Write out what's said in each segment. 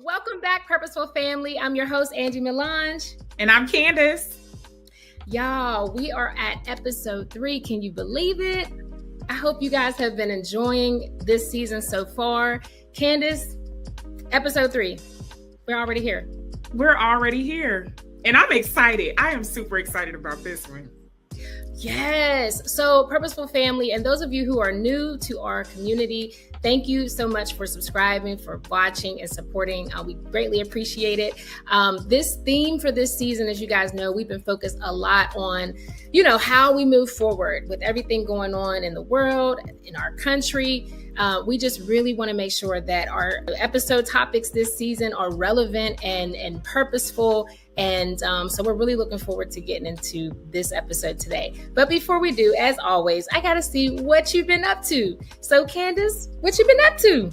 Welcome back, Purposeful Family. I'm your host, Angee Melange. And I'm Candace. Y'all, we are at episode 3. Can you believe it? I hope you guys have been enjoying this season so far. Candace, episode 3. We're already here. We're already here. And I'm excited. I am super excited about this one. Yes. So, Purposeful Family, and those of you who are new to our community, thank you so much for subscribing, for watching and supporting. We greatly appreciate it. This theme for this season, as you guys know, we've been focused a lot on, how we move forward with everything going on in the world, in our country. We just really want to make sure that our episode topics this season are relevant and purposeful. And so we're really looking forward to getting into this episode today. But before we do, as always, I got to see what you've been up to. So Candace, what you been up to?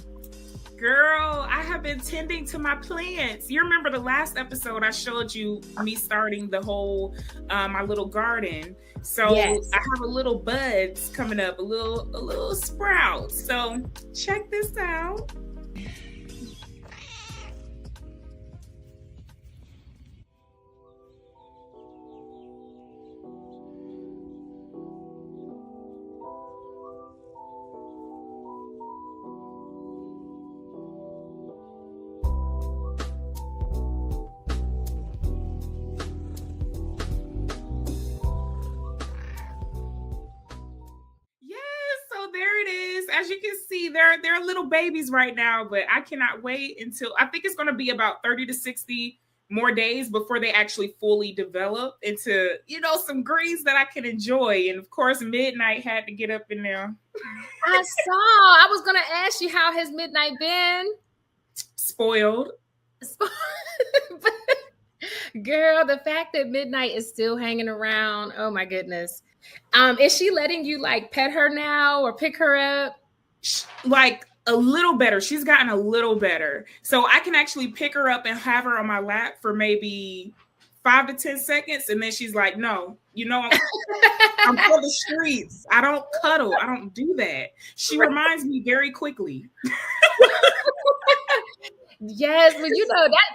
Girl, I have been tending to my plants. You remember the last episode I showed you me starting the whole, my little garden. So yes. I have a little buds coming up, a little sprout. So check this out. As you can see, they're little babies right now, but I cannot wait until I think it's going to be about 30 to 60 more days before they actually fully develop into, some greens that I can enjoy. And of course, Midnight had to get up in there. I was going to ask you, how has Midnight been? Spoiled. Girl, the fact that Midnight is still hanging around, oh my goodness. Is she letting you pet her now or pick her up? A little better. She's gotten a little better. So I can actually pick her up and have her on my lap for maybe 5 to 10 seconds. And then she's like, no, I'm for the streets. I don't cuddle. I don't do that. She reminds me very quickly. Yes, but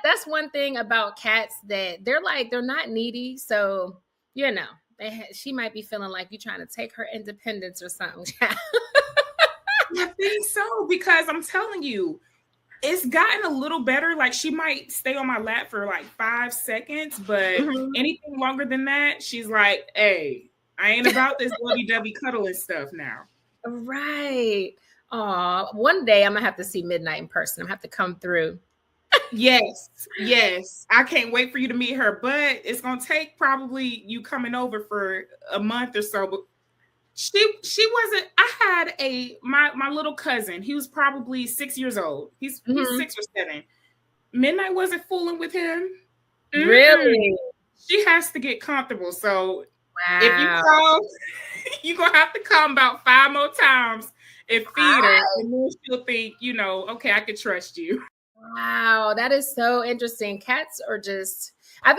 that's one thing about cats, that they're not needy. So, she might be feeling like you're trying to take her independence or something. I think so, because I'm telling you, it's gotten a little better. She might stay on my lap for 5 seconds, but anything longer than that, she's like, hey, I ain't about this lovey-dovey cuddling stuff now. Right. Aw, one day I'm going to have to see Midnight in person. I'm going to have to come through. Yes. I can't wait for you to meet her, but it's going to take probably you coming over for a month or so. But she wasn't. I had my little cousin. He was probably 6 years old. He's 6 or 7. Midnight wasn't fooling with him. Really? She has to get comfortable. So wow. If you come, you're going to have to come about 5 more times and feed her. And then she'll think, okay, I can trust you. Wow, that is so interesting. Cats are just, I've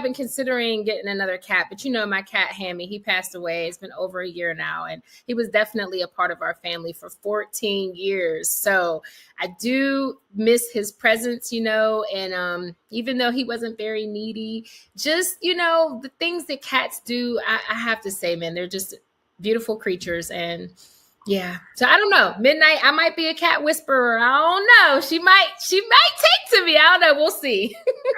been considering getting another cat, but my cat Hammy, he passed away. It's been over a year now, and he was definitely a part of our family for 14 years. So I do miss his presence, and even though he wasn't very needy, just, the things that cats do, I have to say, man, they're just beautiful creatures. And yeah. So I don't know. Midnight, I might be a cat whisperer. I don't know. She might take to me. I don't know. We'll see.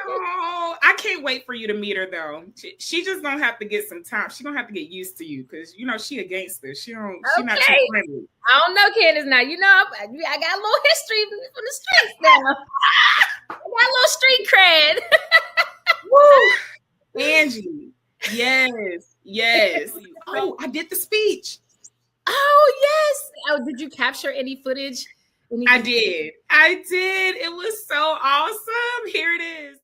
Oh, I can't wait for you to meet her though. She just gonna have to get some time. She's gonna have to get used to you because she a gangster. She not too friendly. I don't know, Candace. Now I got a little history from the streets now. I got a little street cred. Woo! Angee. Yes. Oh, I did the speech. Oh, yes. Oh, did you capture any footage? I did. It was so awesome. Here it is.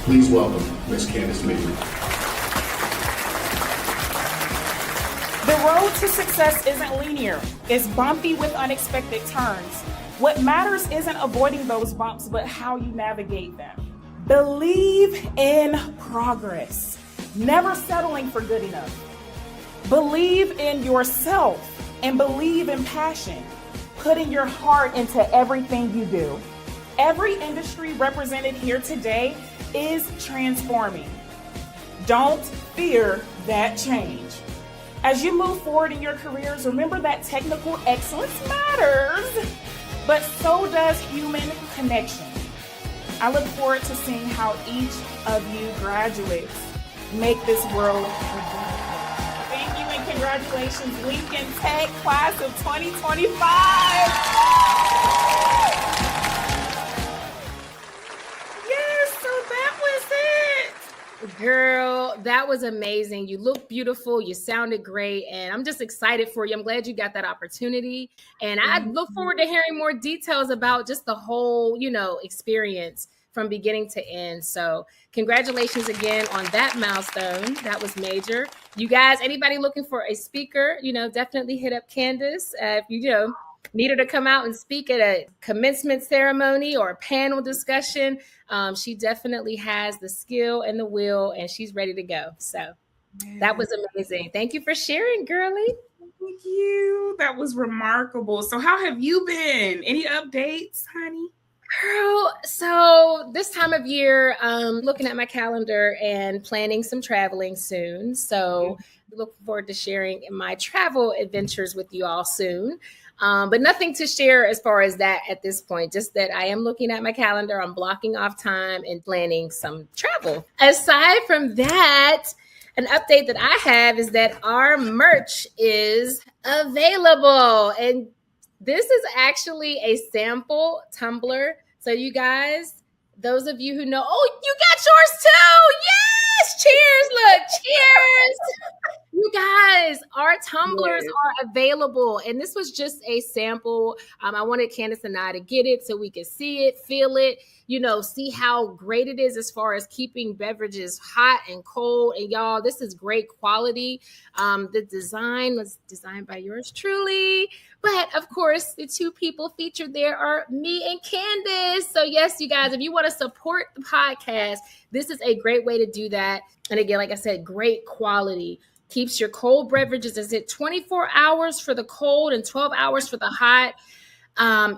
Please welcome Miss Candace Mabry. The road to success isn't linear. It's bumpy with unexpected turns. What matters isn't avoiding those bumps, but how you navigate them. Believe in progress, never settling for good enough. Believe in yourself and believe in passion, putting your heart into everything you do. Every industry represented here today is transforming. Don't fear that change. As you move forward in your careers, remember that technical excellence matters, but so does human connection. I look forward to seeing how each of you graduates make this world a better place. Thank you and congratulations, Lincoln Tech class of 2025. Yes, so that was it. Girl, that was amazing. You look beautiful. You sounded great. And I'm just excited for you. I'm glad you got that opportunity. And I look forward to hearing more details about just the whole, experience from beginning to end. So congratulations again on that milestone. That was major. You guys, anybody looking for a speaker, definitely hit up Candace. If you, need her to come out and speak at a commencement ceremony or a panel discussion, she definitely has the skill and the will, and she's ready to go. So that was amazing. Thank you for sharing, girly. Thank you. That was remarkable. So how have you been? Any updates, honey? Girl, so this time of year, looking at my calendar and planning some traveling soon. So look forward to sharing my travel adventures with you all soon. But nothing to share as far as that at this point, just that I am looking at my calendar, I'm blocking off time and planning some travel. Aside from that, an update that I have is that our merch is available. And this is actually a sample tumbler. So you guys, those of you who know, you got yours too. Yes, cheers, look, cheers. You guys, our tumblers are available. And this was just a sample. I wanted Candace and I to get it so we could see it, feel it, see how great it is as far as keeping beverages hot and cold. And y'all, this is great quality. The design was designed by yours truly. But of course, the two people featured there are me and Candace. So yes, you guys, if you want to support the podcast, this is a great way to do that. And again, like I said, great quality. Keeps your cold beverages. Is it 24 hours for the cold and 12 hours for the hot?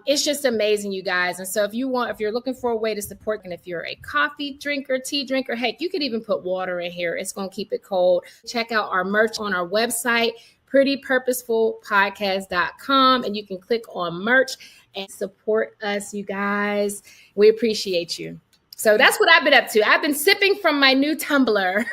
It's just amazing, you guys. And so if you're looking for a way to support, and if you're a coffee drinker, tea drinker, heck, you could even put water in here. It's going to keep it cold. Check out our merch on our website, prettypurposefulpodcast.com, and you can click on merch and support us, you guys. We appreciate you. So that's what I've been up to. I've been sipping from my new tumbler.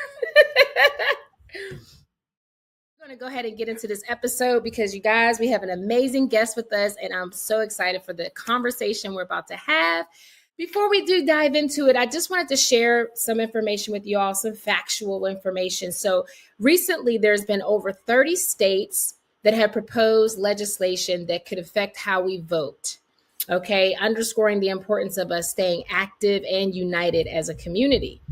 I'm going to go ahead and get into this episode because you guys, we have an amazing guest with us, and I'm so excited for the conversation we're about to have. Before we do dive into it, I just wanted to share some information with you all, some factual information. So recently, there's been over 30 states that have proposed legislation that could affect how we vote. Okay, underscoring the importance of us staying active and united as a community.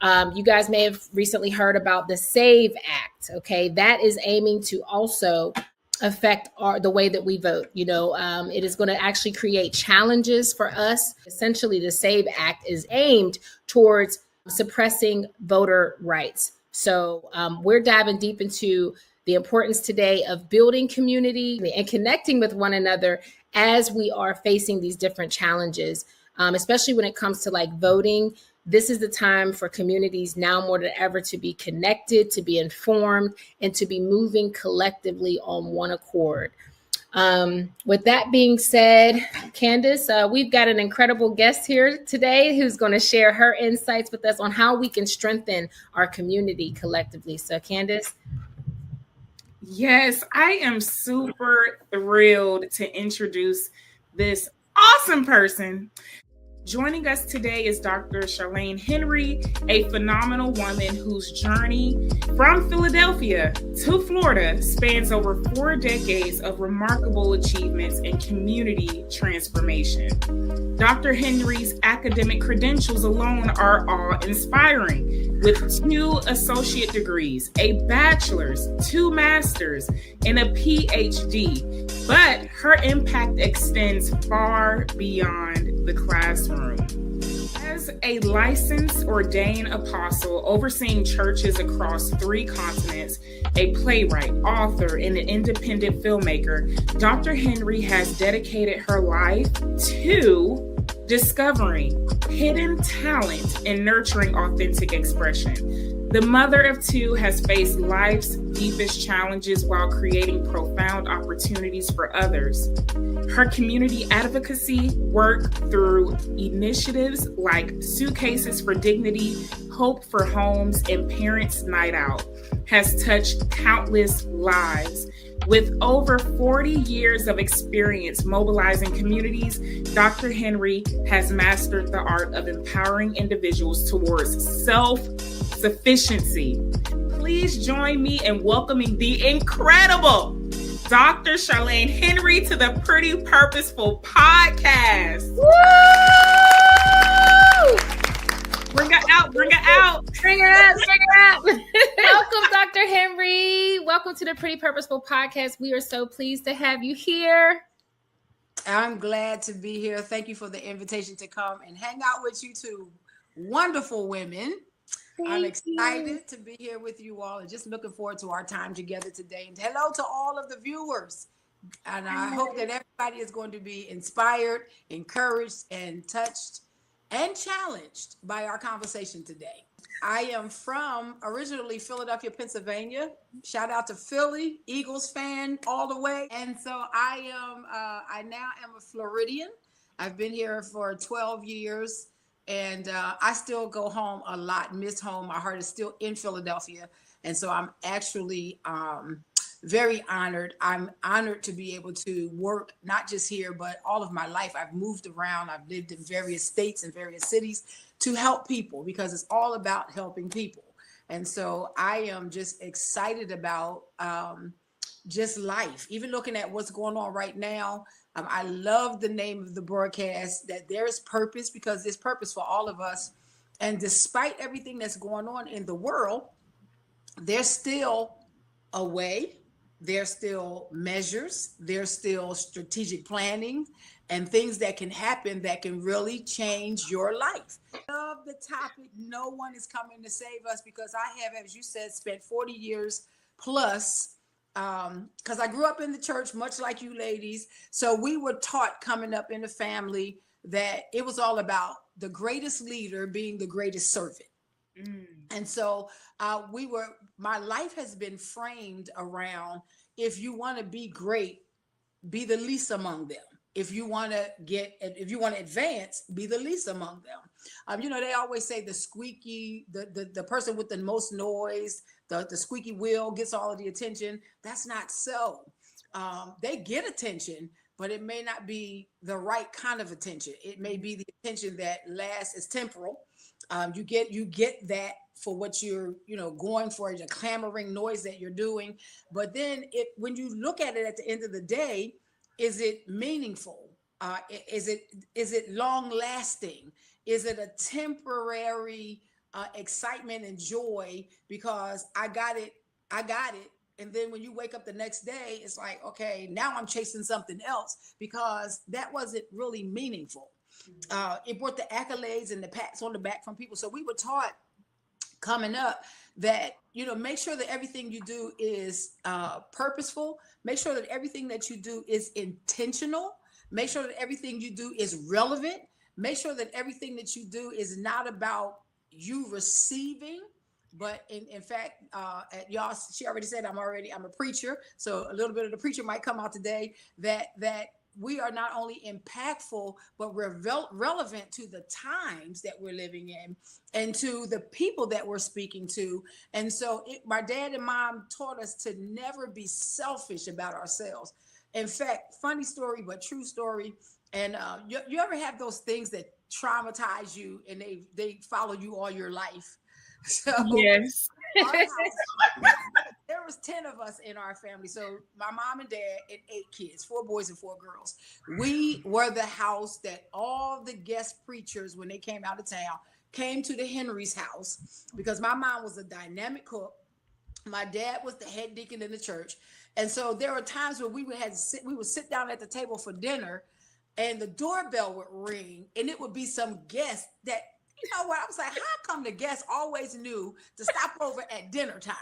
You guys may have recently heard about the SAVE Act. Okay, that is aiming to also affect the way that we vote. It is going to actually create challenges for us. Essentially, the SAVE Act is aimed towards suppressing voter rights. So we're diving deep into the importance today of building community and connecting with one another as we are facing these different challenges, especially when it comes to voting. This is the time for communities now more than ever to be connected, to be informed, and to be moving collectively on one accord. With that being said, Candace, we've got an incredible guest here today who's going to share her insights with us on how we can strengthen our community collectively. So, Candace. Yes, I am super thrilled to introduce this awesome person. Joining us today is Dr. Charlene Henry, a phenomenal woman whose journey from Philadelphia to Florida spans over 4 decades of remarkable achievements and community transformation. Dr. Henry's academic credentials alone are awe-inspiring, with 2 associate degrees, a bachelor's, 2 masters, and a PhD. But her impact extends far beyond the classroom. As a licensed ordained apostle overseeing churches across 3 continents, a playwright, author, and an independent filmmaker, Dr. Henry has dedicated her life to discovering hidden talent and nurturing authentic expression. The mother of 2 has faced life's deepest challenges while creating profound opportunities for others. Her community advocacy work through initiatives like Suitcases for Dignity, Hope for Homes, and Parents Night Out has touched countless lives. With over 40 years of experience mobilizing communities, Dr. Henry has mastered the art of empowering individuals towards self-sufficiency. Please join me in welcoming the incredible Dr. Charlene Henry to the Pretty Purposeful Podcast. Woo! Bring her out, bring her out. Bring her up, bring her up. Welcome, Dr. Henry. Welcome to the Pretty Purposeful Podcast. We are so pleased to have you here. I'm glad to be here. Thank you for the invitation to come and hang out with you 2 wonderful women. I'm excited to be here with you all and just looking forward to our time together today. And hello to all of the viewers. And I hope that everybody is going to be inspired, encouraged, and touched and challenged by our conversation today. I am from originally Philadelphia, Pennsylvania. Shout out to Philly, Eagles fan all the way. And so I now am a Floridian. I've been here for 12 years. And I still go home a lot, miss home. My heart is still in Philadelphia. And so I'm actually very honored. I'm honored to be able to work, not just here, but all of my life. I've moved around. I've lived in various states and various cities to help people because it's all about helping people. And so I am just excited about just life, even looking at what's going on right now. I love the name of the broadcast, that there's purpose, because there's purpose for all of us. And despite everything that's going on in the world, there's still a way, there's still measures, there's still strategic planning and things that can happen that can really change your life. I love the topic. No one is coming to save us, because I have, as you said, spent 40 years plus because I grew up in the church, much like you ladies. So we were taught coming up in the family that it was all about the greatest leader being the greatest servant. And so my life has been framed around, if you want to be great, be the least among them. If you want to advance, be the least among them. They always say the squeaky, the person with the most noise, the squeaky wheel gets all of the attention. That's not so. They get attention, but it may not be the right kind of attention. It may be the attention that lasts, is temporal. You get that for what you're, going for, the clamoring noise that you're doing. But then when you look at it at the end of the day, is it meaningful? Is it long lasting? Is it a temporary excitement and joy because I got it? And then when you wake up the next day, it's like, okay, now I'm chasing something else because that wasn't really meaningful. It brought the accolades and the pats on the back from people. So we were taught coming up that, make sure that everything you do is purposeful. Make sure that everything that you do is intentional. Make sure that everything you do is relevant. Make sure that everything that you do is not about you receiving, but in fact, y'all, she already said I'm a preacher. So a little bit of the preacher might come out today, that we are not only impactful, but we're relevant to the times that we're living in and to the people that we're speaking to. And so my dad and mom taught us to never be selfish about ourselves. In fact, funny story, but true story. And you ever have those things that traumatize you and they follow you all your life. So Yes. our house, there was 10 of us in our family. So my mom and dad and 8 kids, 4 boys and 4 girls. We were the house that all the guest preachers, when they came out of town, came to the Henry's house, because my mom was a dynamic cook. My dad was the head deacon in the church. And so there were times where we would sit down at the table for dinner, and the doorbell would ring, and it would be some guest that, you know what, I was like, how come the guests always knew to stop over at dinner time?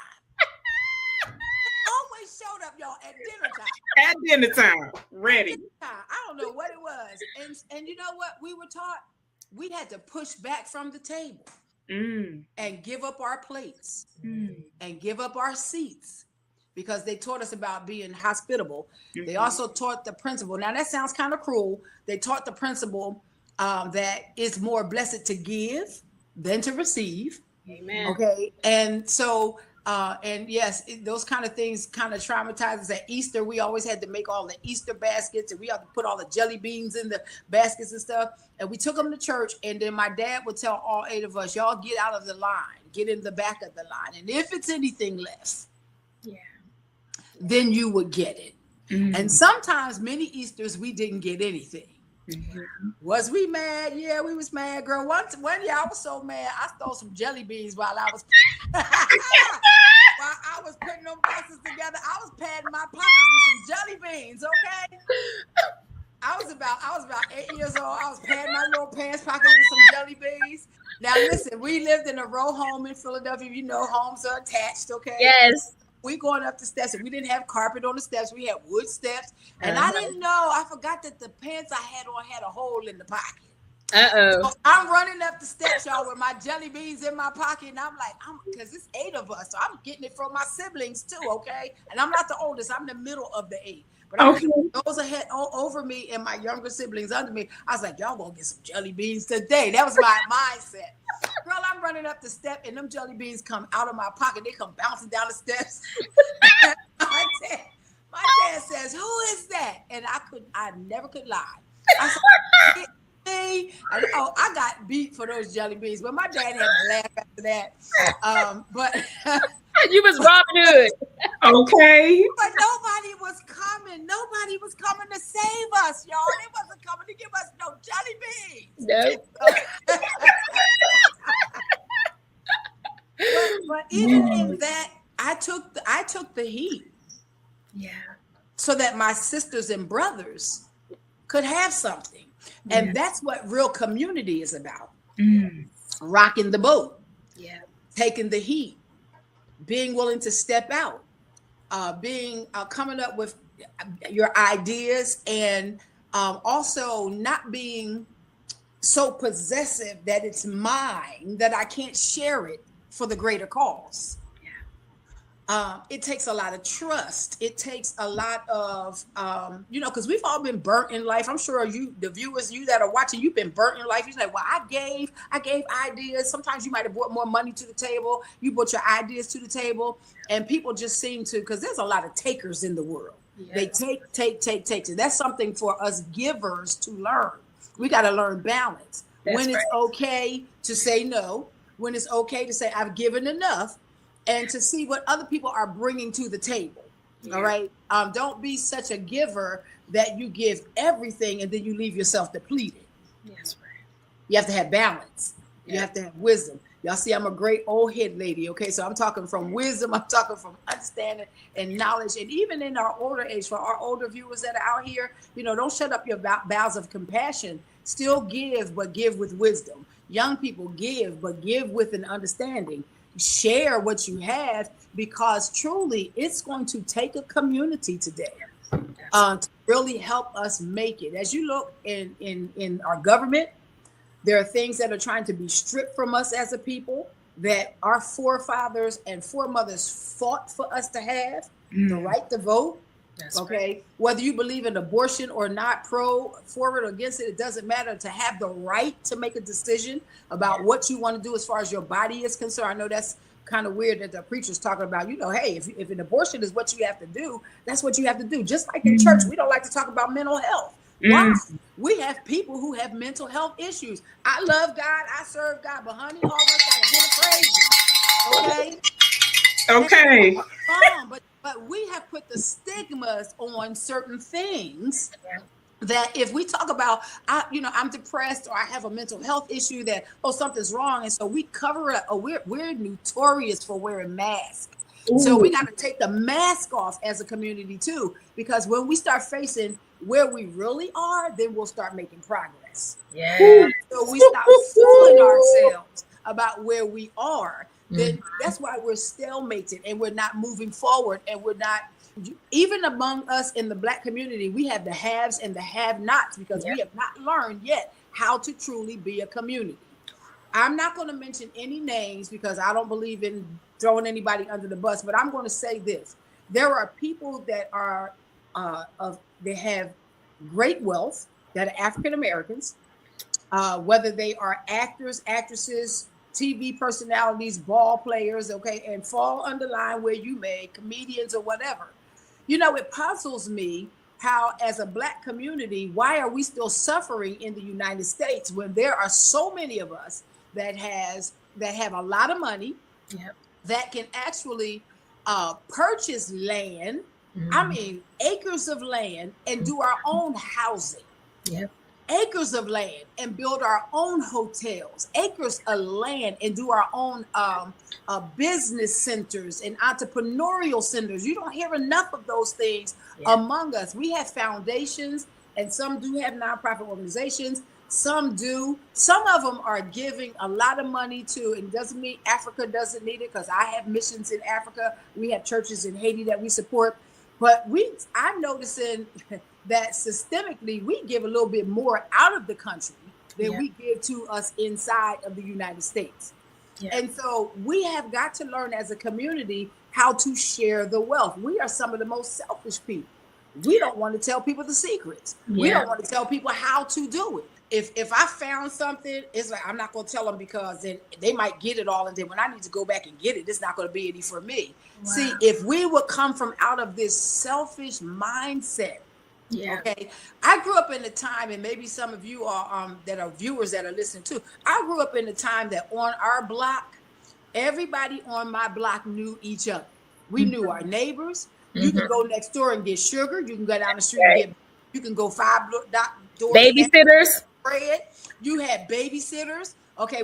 Always showed up, y'all, at dinner time. At dinner time, ready. I don't know what it was. And you know what? We were taught we had to push back from the table and give up our plates and give up our seats, because they taught us about being hospitable. They also taught the principle. Now that sounds kind of cruel. They taught the principle that it's more blessed to give than to receive. Amen. Okay. And so, and yes, those kind of things kind of traumatize us. At Easter, we always had to make all the Easter baskets, and we had to put all the jelly beans in the baskets and stuff. And we took them to church, and then my dad would tell all 8 of us, y'all get out of the line, get in the back of the line. And if it's anything left, then you would get it. And sometimes many Easters, we didn't get anything. Was we mad? Yeah, we was mad, girl. One year I was so mad, I stole some jelly beans while I was putting them boxes together. I was padding my pockets with some jelly beans, okay? I was about 8 years old. I was padding my little pants pocket with some jelly beans. Now listen, we lived in a row home in Philadelphia. You know, homes are attached, okay? Yes. We going up the steps, and we didn't have carpet on the steps. We had wood steps. And I didn't know, I forgot that the pants I had on had a hole in the pocket. So I'm running up the steps, y'all, with my jelly beans in my pocket. And I'm like, because it's 8 of us. So I'm getting it from my siblings too, okay? And I'm not the oldest. I'm the middle of the 8. But I was those ahead over me and my younger siblings under me. I was like, y'all gonna get some jelly beans today. That was my mindset. Girl, I'm running up the step, and them jelly beans come out of my pocket. They come bouncing down the steps. my dad says, "Who is that?" And I never could lie. I said, "Me." I got beat for those jelly beans, but my dad had to laugh after that. But you was Robin Hood. Okay. But nobody was coming. Nobody was coming to save us, y'all. They wasn't coming to give us no jelly beans. No. But even in that, I took the heat. Yeah. So that my sisters and brothers could have something. And that's what real community is about. Rocking the boat. Yeah. Taking the heat. Being willing to step out. Coming up with your ideas, and also not being so possessive that it's mine, that I can't share it for the greater cause. It takes a lot of trust. It takes a lot of, because we've all been burnt in life. I'm sure the viewers, you that are watching, you've been burnt in life. You're like, well, I gave ideas. Sometimes you might have brought more money to the table. You brought your ideas to the table, and people just seem to, because there's a lot of takers in the world. They take. So that's something for us givers to learn. We got to learn balance. When it's okay to say no, when it's okay to say I've given enough, and to see what other people are bringing to the table. All right. Don't be such a giver that you give everything and then you leave yourself depleted. Yes, right. You have to have balance. You have to have wisdom. Y'all see, I'm a great old head lady. Okay. So I'm talking from wisdom. I'm talking from understanding and knowledge. And even in our older age, for our older viewers that are out here, don't shut up your bowels of compassion. Still give, but give with wisdom. Young people give, but give with an understanding. Share what you have, because truly it's going to take a community today to really help us make it. As you look in our government, there are things that are trying to be stripped from us as a people that our forefathers and foremothers fought for us to have, the right to vote. That's okay. Right. Whether you believe in abortion or not, forward or against it, it doesn't matter. To have the right to make a decision about what you want to do as far as your body is concerned. I know that's kind of weird that the preacher's talking about, hey, if an abortion is what you have to do, that's what you have to do. Just like in church, we don't like to talk about mental health. Why? We have people who have mental health issues. I love God, I serve God, but honey, all that kind of crazy. Okay. Okay. But we have put the stigmas on certain things that if we talk about, I'm depressed or I have a mental health issue that, something's wrong. And so we cover it up. We're notorious for wearing masks. Ooh. So we got to take the mask off as a community too, because when we start facing where we really are, then we'll start making progress. Yeah. So we stop fooling ourselves about where we are. Then that's why we're stalemated and we're not moving forward, and we're not, even among us in the Black community, we have the haves and the have-nots, because we have not learned yet how to truly be a community. I'm not going to mention any names because I don't believe in throwing anybody under the bus, but I'm going to say this. There are people that are, they have great wealth that are African Americans, whether they are actors, actresses, TV personalities, ball players, and fall under line where you may, comedians or whatever. It puzzles me how, as a Black community, why are we still suffering in the United States when there are so many of us that have a lot of money, that can actually purchase land, I mean, acres of land, and do our own housing. Acres of land and build our own hotels, acres of land and do our own business centers and entrepreneurial centers. You don't hear enough of those things among us. We have foundations, and some do have nonprofit organizations. Some do. Some of them are giving a lot of money to, and doesn't mean Africa doesn't need it, because I have missions in Africa. We have churches in Haiti that we support. But I'm noticing that systemically, we give a little bit more out of the country than we give to us inside of the United States. And so we have got to learn as a community how to share the wealth. We are some of the most selfish people. We don't want to tell people the secrets. We don't want to tell people how to do it. If I found something, it's like, I'm not going to tell them, because then they might get it all. And then when I need to go back and get it, it's not going to be any for me. Wow. See, if we would come from out of this selfish mindset, I grew up in a time, and maybe some of you are that are viewers that are listening too. I grew up in a time that on our block, everybody on my block knew each other. We knew our neighbors. You can go next door and get sugar. You can go down the street and get. You can go 5 doors. Babysitters. Bread. You had babysitters.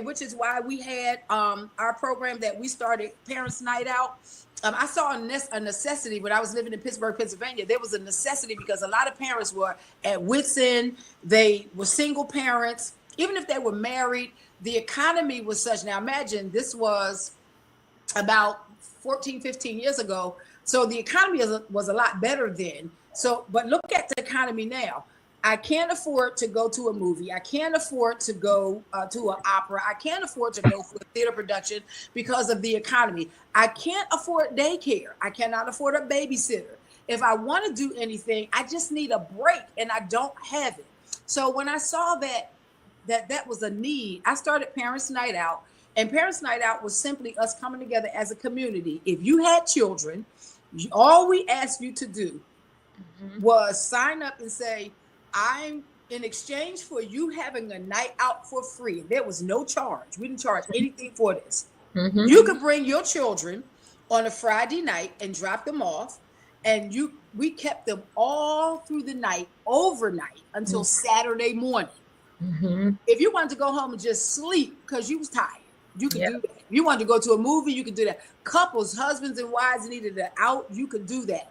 Which is why we had our program that we started, Parents Night Out. I saw a necessity when I was living in Pittsburgh, Pennsylvania. There was a necessity because a lot of parents were at wit's end. They were single parents. Even if they were married, the economy was such. Now imagine, this was about 14, 15 years ago. So the economy was a lot better then. So, but look at the economy now. I can't afford to go to a movie. I can't afford to go to an opera. I can't afford to go for a theater production because of the economy. I can't afford daycare. I cannot afford a babysitter. If I want to do anything, I just need a break, and I don't have it. So when I saw that was a need, I started Parents Night Out. And Parents Night Out was simply us coming together as a community. If you had children, all we asked you to do was sign up and say, I'm in exchange for you having a night out for free. There was no charge. We didn't charge anything for this. You could bring your children on a Friday night and drop them off. And we kept them all through the night, overnight, until Saturday morning. If you wanted to go home and just sleep because you was tired, you could do that. If you wanted to go to a movie, you could do that. Couples, husbands and wives needed an out, you could do that.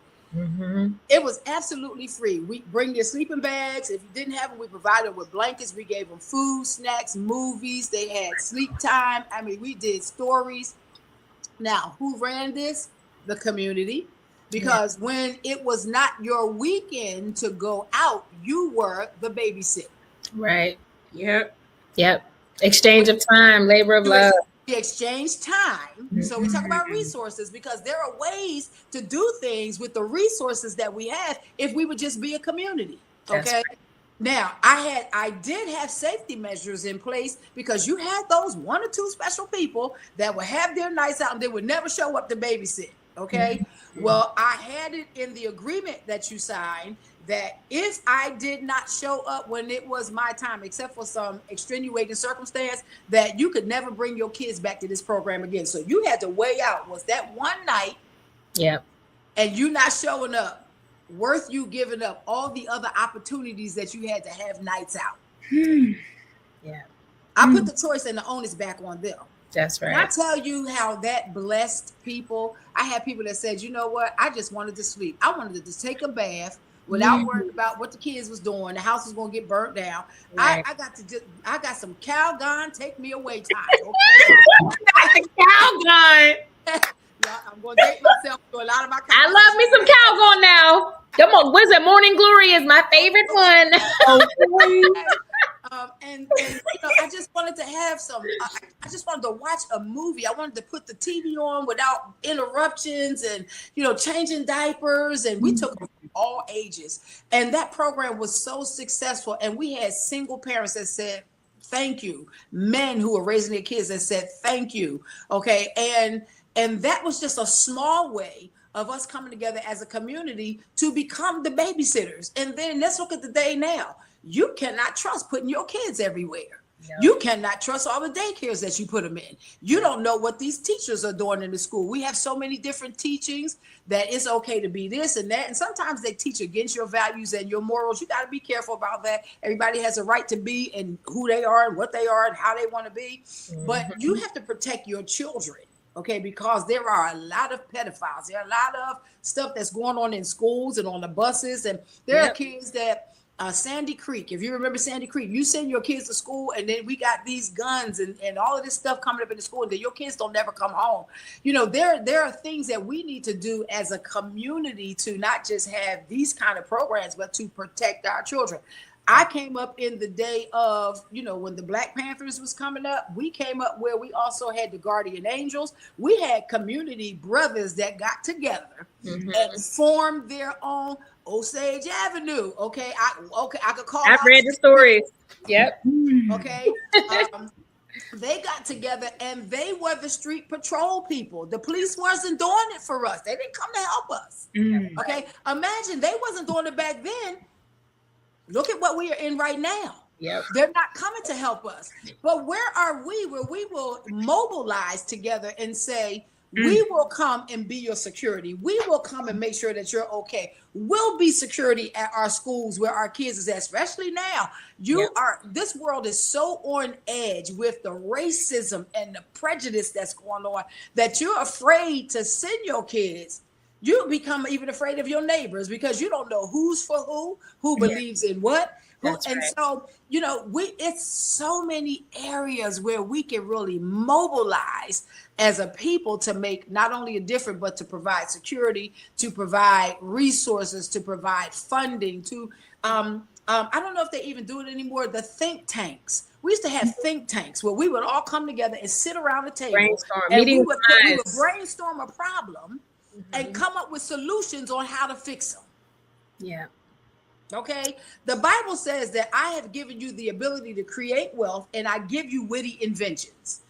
It was absolutely free. We bring their sleeping bags. If you didn't have them, we provided them with blankets. We gave them food, snacks, movies. They had sleep time. I mean, we did stories. Now, who ran this? The community. Because when it was not your weekend to go out, you were the babysitter. Right. Yep. Exchange of time, labor of love. We exchange time. So we talk about resources, because there are ways to do things with the resources that we have if we would just be a community. Okay. Right. Now, I did have safety measures in place, because you had those 1 or 2 special people that would have their nights out and they would never show up to babysit. Okay. Well, I had it in the agreement that you signed that if I did not show up when it was my time, except for some extenuating circumstance, that you could never bring your kids back to this program again. So you had to weigh out, was that one night and you not showing up worth you giving up all the other opportunities that you had to have nights out? I put the choice and the onus back on them. That's right. And I tell you how that blessed people. I had people that said, you know what? I just wanted to sleep. I wanted to just take a bath without worrying about what the kids was doing. The house was going to get burnt down. Right. I got some Calgon, take me away time. Okay? Calgon. Yeah, I'm going to date myself to a lot of my. I love me some Calgon now. Come on, what is it? Morning Glory is my favorite one. And you know, I just wanted to have some. I just wanted to watch a movie. I wanted to put the TV on without interruptions, and changing diapers. And we took all ages, and that program was so successful. And we had single parents that said thank you, men who were raising their kids that said thank you. Okay, and that was just a small way of us coming together as a community to become the babysitters. And then let's look at the day now. You cannot trust putting your kids everywhere. No. You cannot trust all the daycares that you put them in. You don't know what these teachers are doing in the school. We have so many different teachings that it's okay to be this and that. And sometimes they teach against your values and your morals. You got to be careful about that. Everybody has a right to be and who they are and what they are and how they want to be. But you have to protect your children. Okay, because there are a lot of pedophiles. There are a lot of stuff that's going on in schools and on the buses. And there are kids that Sandy Creek, if you remember Sandy Creek, you send your kids to school and then we got these guns and all of this stuff coming up in the school and then your kids don't never come home. There are things that we need to do as a community to not just have these kind of programs, but to protect our children. I came up in the day of, when the Black Panthers was coming up, we came up where we also had the Guardian Angels. We had community brothers that got together and formed their own Osage Avenue. Okay, I could call. I've read the stories. Yep. Okay. They got together and they were the street patrol people. The police wasn't doing it for us. They didn't come to help us. Okay. Imagine they wasn't doing it back then. Look at what we are in right now. Yep. They're not coming to help us. But where are we where we will mobilize together and say, we will come and be your security. We will come and make sure that you're okay. We'll be security at our schools where our kids is at, especially now. This world is so on edge with the racism and the prejudice that's going on that you're afraid to send your kids. You become even afraid of your neighbors because you don't know who's for who believes in what. So, it's so many areas where we can really mobilize as a people to make not only a difference, but to provide security, to provide resources, to provide funding, to, I don't know if they even do it anymore, the think tanks. We used to have think tanks where we would all come together and sit around the table and we would brainstorm a problem and come up with solutions on how to fix them. Yeah. Okay. The Bible says that I have given you the ability to create wealth and I give you witty inventions.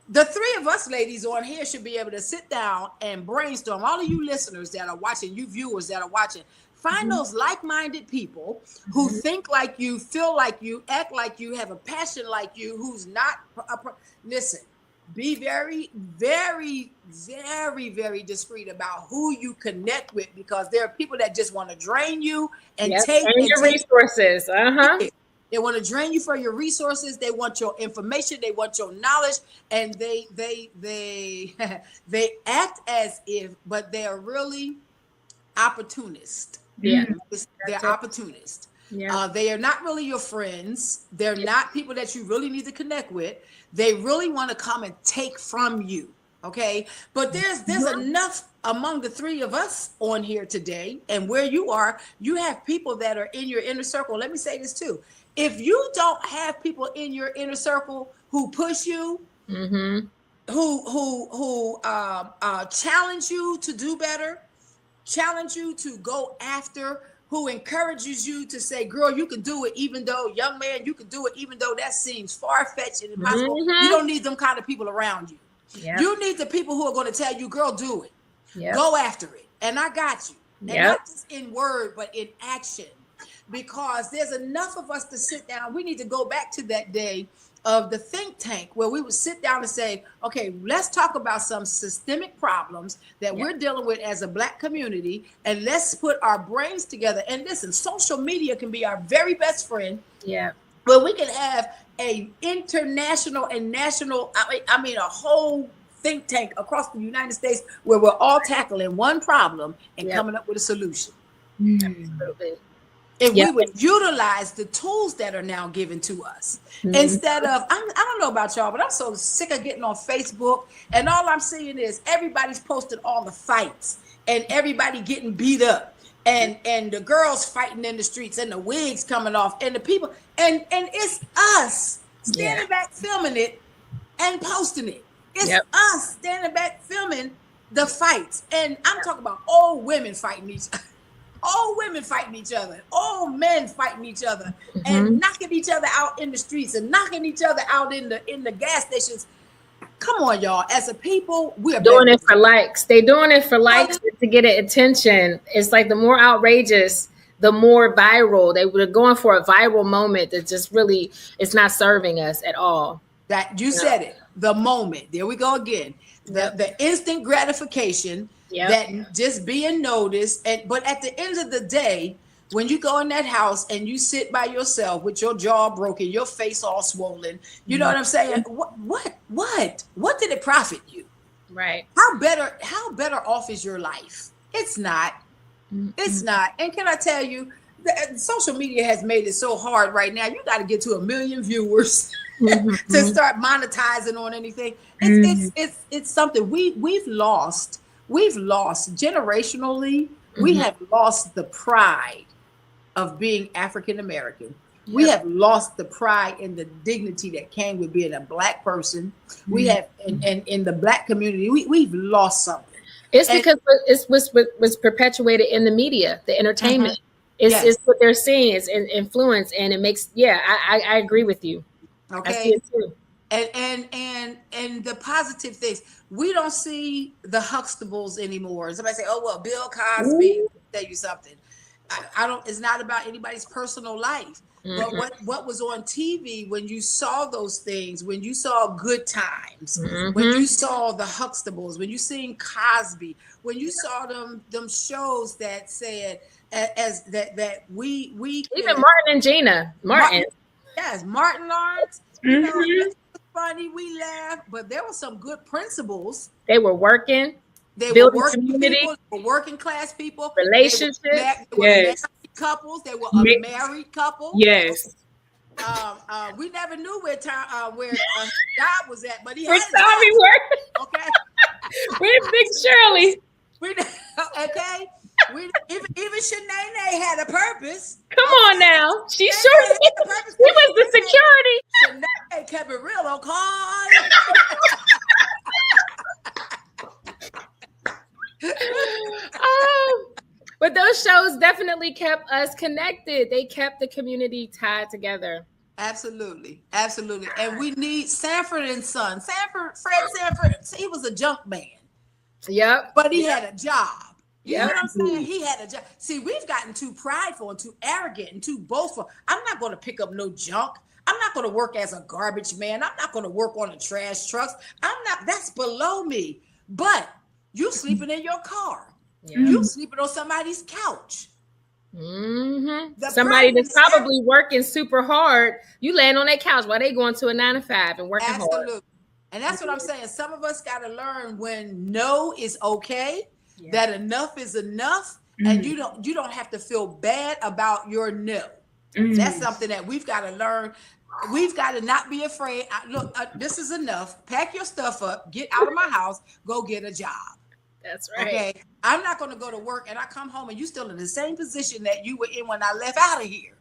The three of us ladies on here should be able to sit down and brainstorm. All of you listeners that are watching, you viewers that are watching, find those like-minded people who think like you, feel like you, act like you, have a passion like you, who's not, listen. Be very, very, very, very discreet about who you connect with because there are people that just want to drain you and take your resources. They want to drain you for your resources. They want your information. They want your knowledge, and they act as if, but they are really opportunists. Yeah, they're opportunists. Yeah. They are not really your friends. They're not people that you really need to connect with. They really want to come and take from you. Okay. But there's enough among the three of us on here today. And where you are, you have people that are in your inner circle. Let me say this too. If you don't have people in your inner circle who push you, who challenge you to do better, challenge you to go after, who encourages you to say, girl, you can do it, even though, young man, you can do it, even though that seems far-fetched and impossible. You don't need them kind of people around you. You need the people who are going to tell you, girl, do it. Go after it. And I got you. And not just in word, but in action. because there's enough of us to sit down. We need to go back to that day of the think tank where we would sit down and say, okay, let's talk about some systemic problems that we're dealing with as a Black community, and let's put our brains together. And listen, social media can be our very best friend. Yeah. But we can have a international and national, I mean, a whole think tank across the United States where we're all tackling one problem and coming up with a solution. Absolutely. If we would utilize the tools that are now given to us, instead of, I don't know about y'all, but I'm so sick of getting on Facebook, and all I'm seeing is everybody's posting all the fights and everybody getting beat up, and the girls fighting in the streets and the wigs coming off and the people, and it's us standing back filming it and posting it. It's us standing back filming the fights. And I'm talking about old women fighting each other. Old women fighting each other, old men fighting each other, and knocking each other out in the streets and knocking each other out in the gas stations. Come on, y'all. As a people, we're doing it for likes. They're doing it for likes to get attention. It's like the more outrageous, the more viral. They were going for a viral moment that just really is not serving us at all. That you said it. The moment. There we go again. The instant gratification. That just being noticed. But at the end of the day, when you go in that house and you sit by yourself with your jaw broken, your face all swollen, you know what I'm saying? What did it profit you? Right. How better off is your life? It's not. It's not. And can I tell you, social media has made it so hard right now. You got to get to 1 million viewers to start monetizing on anything. It's something we've lost. We've lost generationally. We have lost the pride of being African American. We have lost the pride and the dignity that came with being a Black person. We have, and in the Black community, we've lost something. It's because it's was perpetuated in the media, the entertainment. It's what they're seeing. It's influence, and it makes. I agree with you. Okay. I see it too. And the positive things, we don't see the Huxtables anymore. Somebody say, "Oh well, Bill Cosby." Tell you something. I don't. It's not about anybody's personal life. But what was on TV when you saw those things, when you saw Good Times, when you saw the Huxtables, when you seen Cosby, when you saw them shows that said that we even Martin and Gina Martin. Martin Lawrence. You know, it's funny, we laugh, but there were some good principles. They were working. They were working community. People, they were working class people. Relationships. They were married couples. They were a married couple. Yes. We never knew where God was at, but he had Tommy work. Okay. Where's Big Shirley? Okay. Even Shanae had a purpose. Come on now. She sure did. She was the security. Shanae kept it real, okay? But those shows definitely kept us connected. They kept the community tied together. Absolutely. And we need Sanford and Son. Fred Sanford, he was a junk man. Yep. But he had a job. You know what I'm saying? He had a job. See, we've gotten too prideful and too arrogant and too boastful. I'm not going to pick up no junk. I'm not going to work as a garbage man. I'm not going to work on the trash trucks. That's below me. But you sleeping in your car. Yeah. You sleeping on somebody's couch. Somebody that's probably working super hard. You laying on that couch while they going to a 9 to 5 and working hard. And that's what I'm saying. Some of us got to learn when no is okay. That enough is enough, and you don't have to feel bad about your no. That's something that we've got to learn. We've got to not be afraid. Look, this is enough. Pack your stuff up. Get out of my house. Go get a job. That's right. Okay, I'm not going to go to work and I come home and you still in the same position that you were in when I left out of here.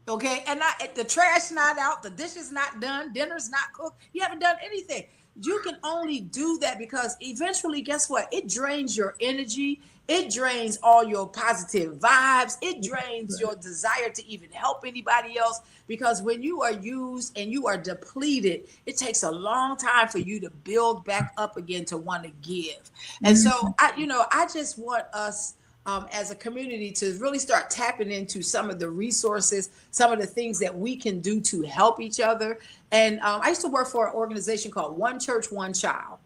Okay, and the trash not out, the dishes not done, dinner's not cooked. You haven't done anything. You can only do that because eventually, guess what? It drains your energy. It drains all your positive vibes. It drains your desire to even help anybody else. Because when you are used and you are depleted, it takes a long time for you to build back up again to want to give. And so, I just want us as a community to really start tapping into some of the resources, some of the things that we can do to help each other. And I used to work for an organization called One Church, One Child.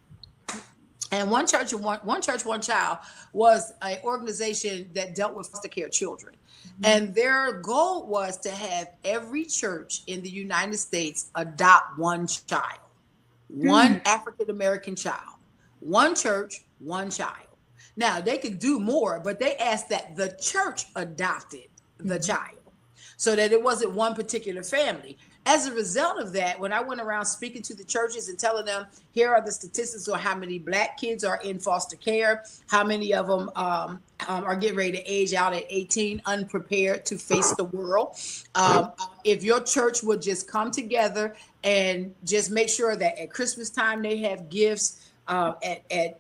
And One Church, One Child was an organization that dealt with foster care children. And their goal was to have every church in the United States adopt one child, one African-American child, one church, one child. Now, they could do more, but they asked that the church adopted the child so that it wasn't one particular family. As a result of that, when I went around speaking to the churches and telling them, here are the statistics on how many Black kids are in foster care, how many of them are getting ready to age out at 18, unprepared to face the world. If your church would just come together and just make sure that at Christmas time they have gifts, they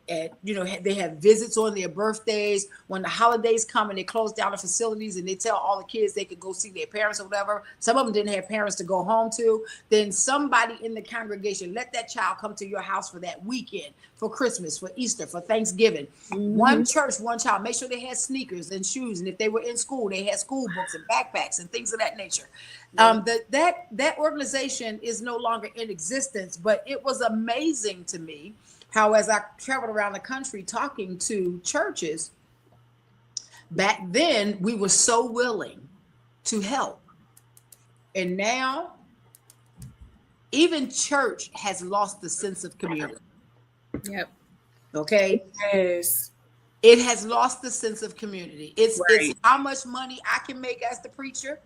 have visits on their birthdays. When the holidays come and they close down the facilities and they tell all the kids they could go see their parents or whatever. Some of them didn't have parents to go home to. Then somebody in the congregation, let that child come to your house for that weekend, for Christmas, for Easter, for Thanksgiving. One church, one child. Make sure they had sneakers and shoes. And if they were in school, they had school books and backpacks and things of that nature. That organization is no longer in existence, but it was amazing to me how, as I traveled around the country talking to churches, back then we were so willing to help. And now even church has lost the sense of community. Yep. Okay. Yes. It has lost the sense of community. It's how much money I can make as the preacher.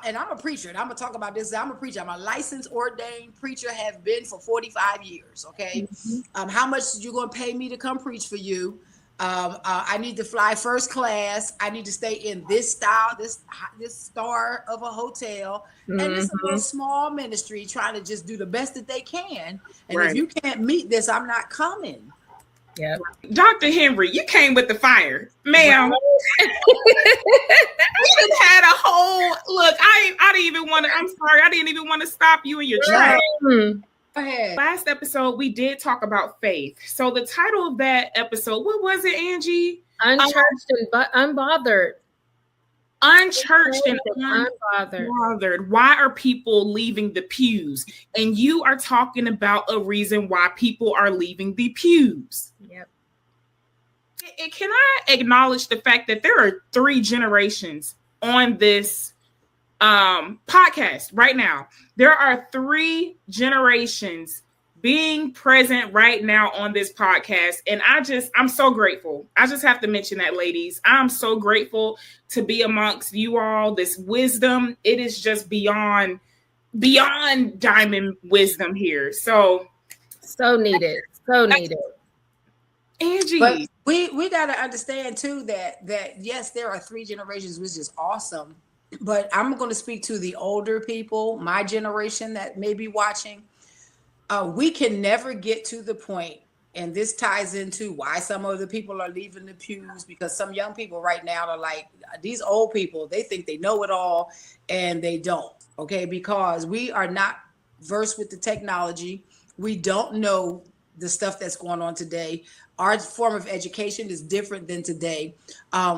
And I'm a preacher, and I'm gonna talk about this. I'm a preacher. I'm a licensed, ordained preacher, have been for 45 years. Okay. How much you gonna pay me to come preach for you? I need to fly first class. I need to stay in this style, this star of a hotel. And it's a little small ministry trying to just do the best that they can. And if you can't meet this, I'm not coming. Yep. Dr. Henry, you came with the fire, ma'am. We just had a whole look. I didn't even want to. I'm sorry. I didn't even want to stop you in your track. Go ahead. Last episode, we did talk about faith. So the title of that episode, what was it, Angee? Unchurched and unbothered. Unchurched and unbothered. Why are people leaving the pews? And you are talking about a reason why people are leaving the pews. Yep. And can I acknowledge the fact that there are 3 generations on this podcast right now? There are 3 generations being present right now on this podcast. And I'm so grateful. I just have to mention that, ladies. I'm so grateful to be amongst you all. This wisdom, it is just beyond diamond wisdom here. So needed. So needed. Angee. But we got to understand too that yes, there are 3 generations, which is awesome. But I'm going to speak to the older people, my generation that may be watching. We can never get to the point, and this ties into why some of the people are leaving the pews, because some young people right now are like, these old people, they think they know it all, and they don't, okay? Because we are not versed with the technology. We don't know the stuff that's going on today. Our form of education is different than today.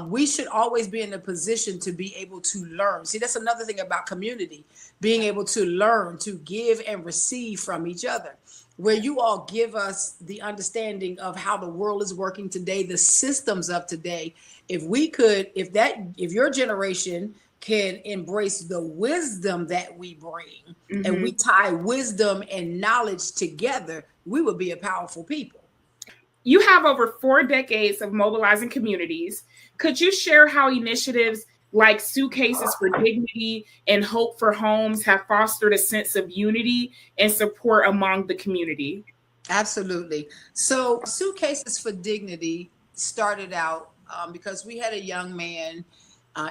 We should always be in a position to be able to learn. See, that's another thing about community, being able to learn, to give and receive from each other. Where you all give us the understanding of how the world is working today, the systems of today. If your generation can embrace the wisdom that we bring, and we tie wisdom and knowledge together, we would be a powerful people. You have over 4 decades of mobilizing communities. Could you share how initiatives like Suitcases for Dignity and Hope for Homes have fostered a sense of unity and support among the community? Absolutely. So Suitcases for Dignity started out because we had a young man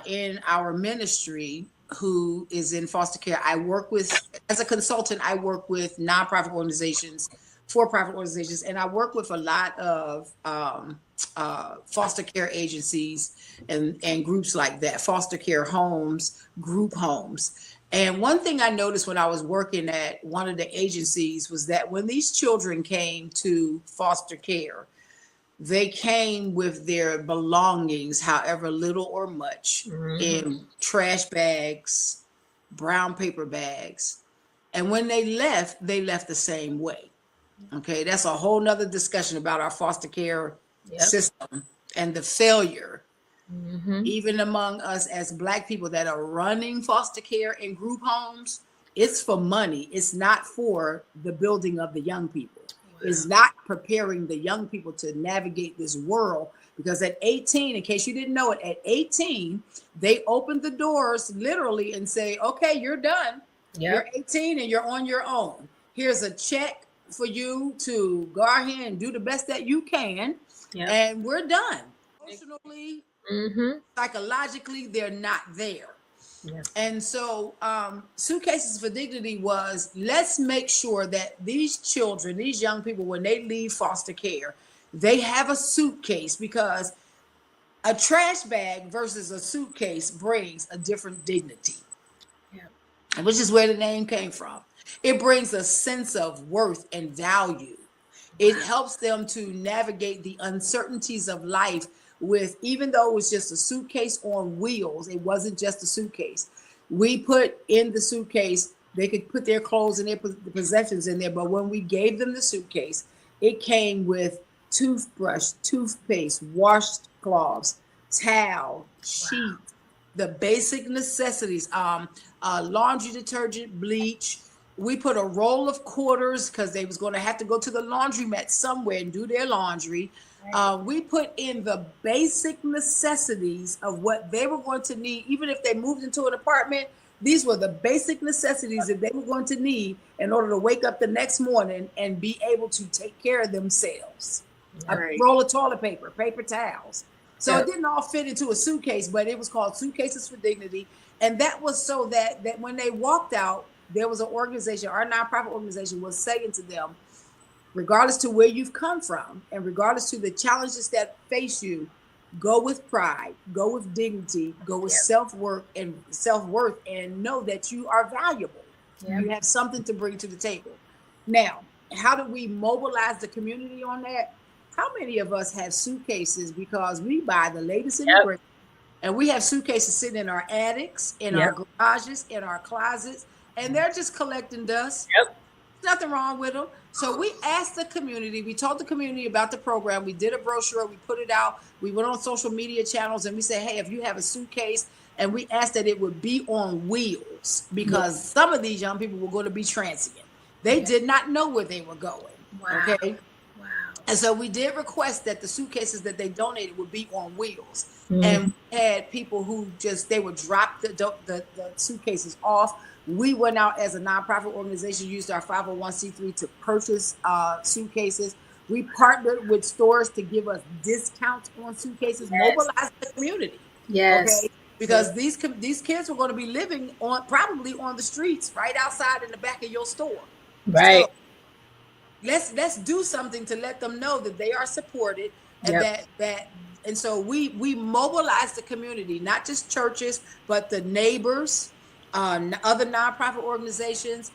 in our ministry who is in foster care. I work with, as a consultant, I work with nonprofit organizations, for-profit organizations, and I work with a lot of foster care agencies and groups like that, foster care homes, group homes. And one thing I noticed when I was working at one of the agencies was that when these children came to foster care, they came with their belongings, however little or much, in trash bags, brown paper bags. And when they left the same way. Okay, that's a whole nother discussion about our foster care system and the failure, even among us as Black people that are running foster care and group homes. It's for money. It's not for the building of the young people. Is not preparing the young people to navigate this world, because at 18, in case you didn't know it, at 18, they opened the doors literally and say, okay, you're done. You're 18 and you're on your own. Here's a check for you to go ahead and do the best that you can. And we're done. Emotionally, psychologically, they're not there. And so Suitcases for Dignity was, let's make sure that these children, these young people, when they leave foster care, they have a suitcase, because a trash bag versus a suitcase brings a different dignity, which is where the name came from. It brings a sense of worth and value. It helps them to navigate the uncertainties of life with, even though it was just a suitcase on wheels, it wasn't just a suitcase. We put in the suitcase, they could put their clothes and their possessions in there, but when we gave them the suitcase, it came with toothbrush, toothpaste, washcloths, towel, sheet, the basic necessities, laundry detergent, bleach. We put a roll of quarters because they was going to have to go to the laundromat somewhere and do their laundry. We put in the basic necessities of what they were going to need. Even if they moved into an apartment, these were the basic necessities that they were going to need in order to wake up the next morning and be able to take care of themselves. A roll of toilet paper, paper towels. So it didn't all fit into a suitcase, but it was called Suitcases for Dignity. And that was so that when they walked out, there was an organization, our nonprofit organization was saying to them, regardless to where you've come from and regardless to the challenges that face you, go with pride, go with dignity, go with self-worth and know that you are valuable. You have something to bring to the table. Now, how do we mobilize the community on that? How many of us have suitcases because we buy the latest in the brand, and we have suitcases sitting in our attics, in our garages, in our closets, and they're just collecting dust. Nothing wrong with them. So we asked the community, we told the community about the program. We did a brochure, we put it out. We went on social media channels and we said, hey, if you have a suitcase, and we asked that it would be on wheels, because some of these young people were going to be transient. They did not know where they were going. Okay. And so we did request that the suitcases that they donated would be on wheels. And we had people who they would drop the suitcases off. We went out as a nonprofit organization, used our 501c3 to purchase suitcases. We partnered with stores to give us discounts on suitcases, mobilize the community. Okay? Because these kids were going to be living probably on the streets right outside in the back of your store. So let's do something to let them know that they are supported, and and so we mobilized the community, not just churches, but the neighbors, other nonprofit organizations,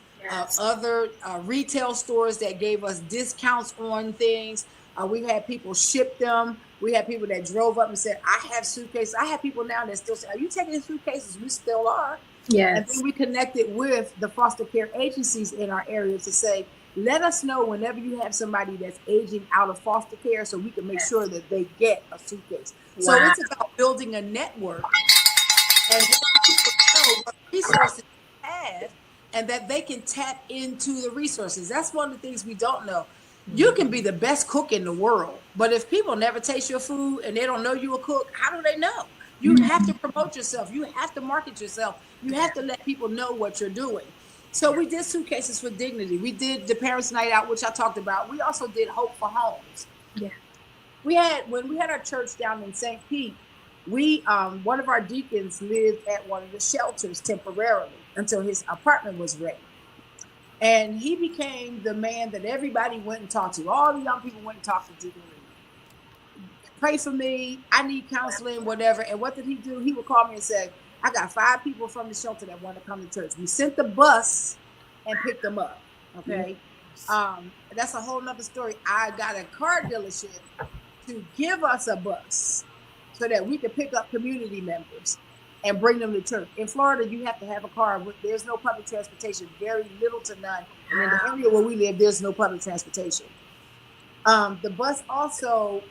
other retail stores that gave us discounts on things. We had people ship them. We had people that drove up and said, I have suitcases. I have people now that still say, are you taking suitcases? We still are. And then we connected with the foster care agencies in our area to say, let us know whenever you have somebody that's aging out of foster care so we can make sure that they get a suitcase. So it's about building a network and people know what resources they have and that they can tap into the resources. That's one of the things we don't know. You can be the best cook in the world, but if people never taste your food and they don't know you a cook, how do they know? You have to promote yourself. You have to market yourself. You have to let people know what you're doing. So we did Suitcases for Dignity. We did the Parents' Night Out, which I talked about. We also did Hope for Homes. When we had our church down in St. Pete, one of our deacons lived at one of the shelters temporarily until his apartment was ready. And he became the man that everybody went and talked to. All the young people went and talked to Deacon Lee. Pray for me. I need counseling, whatever. And what did he do? He would call me and say, I got 5 people from the shelter that want to come to church. We sent the bus and picked them up. Okay. That's a whole nother story. I got a car dealership to give us a bus so that we could pick up community members and bring them to church. In Florida, you have to have a car. There's no public transportation, very little to none. And in the area where we live, there's no public transportation. The bus also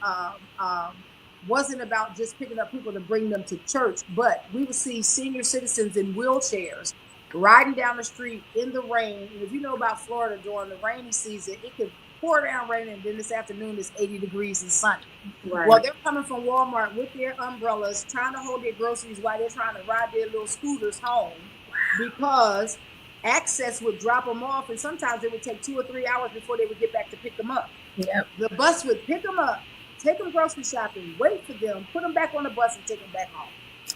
wasn't about just picking up people to bring them to church, but we would see senior citizens in wheelchairs riding down the street in the rain. And if you know about Florida during the rainy season, it could pour down rain, and then this afternoon it's 80 degrees and sunny. Right. Well, they're coming from Walmart with their umbrellas, trying to hold their groceries while they're trying to ride their little scooters home, because access would drop them off, and sometimes it would take 2 or 3 hours before they would get back to pick them up. Yep. The bus would pick them up, take them grocery shopping, wait for them, put them back on the bus, and take them back home.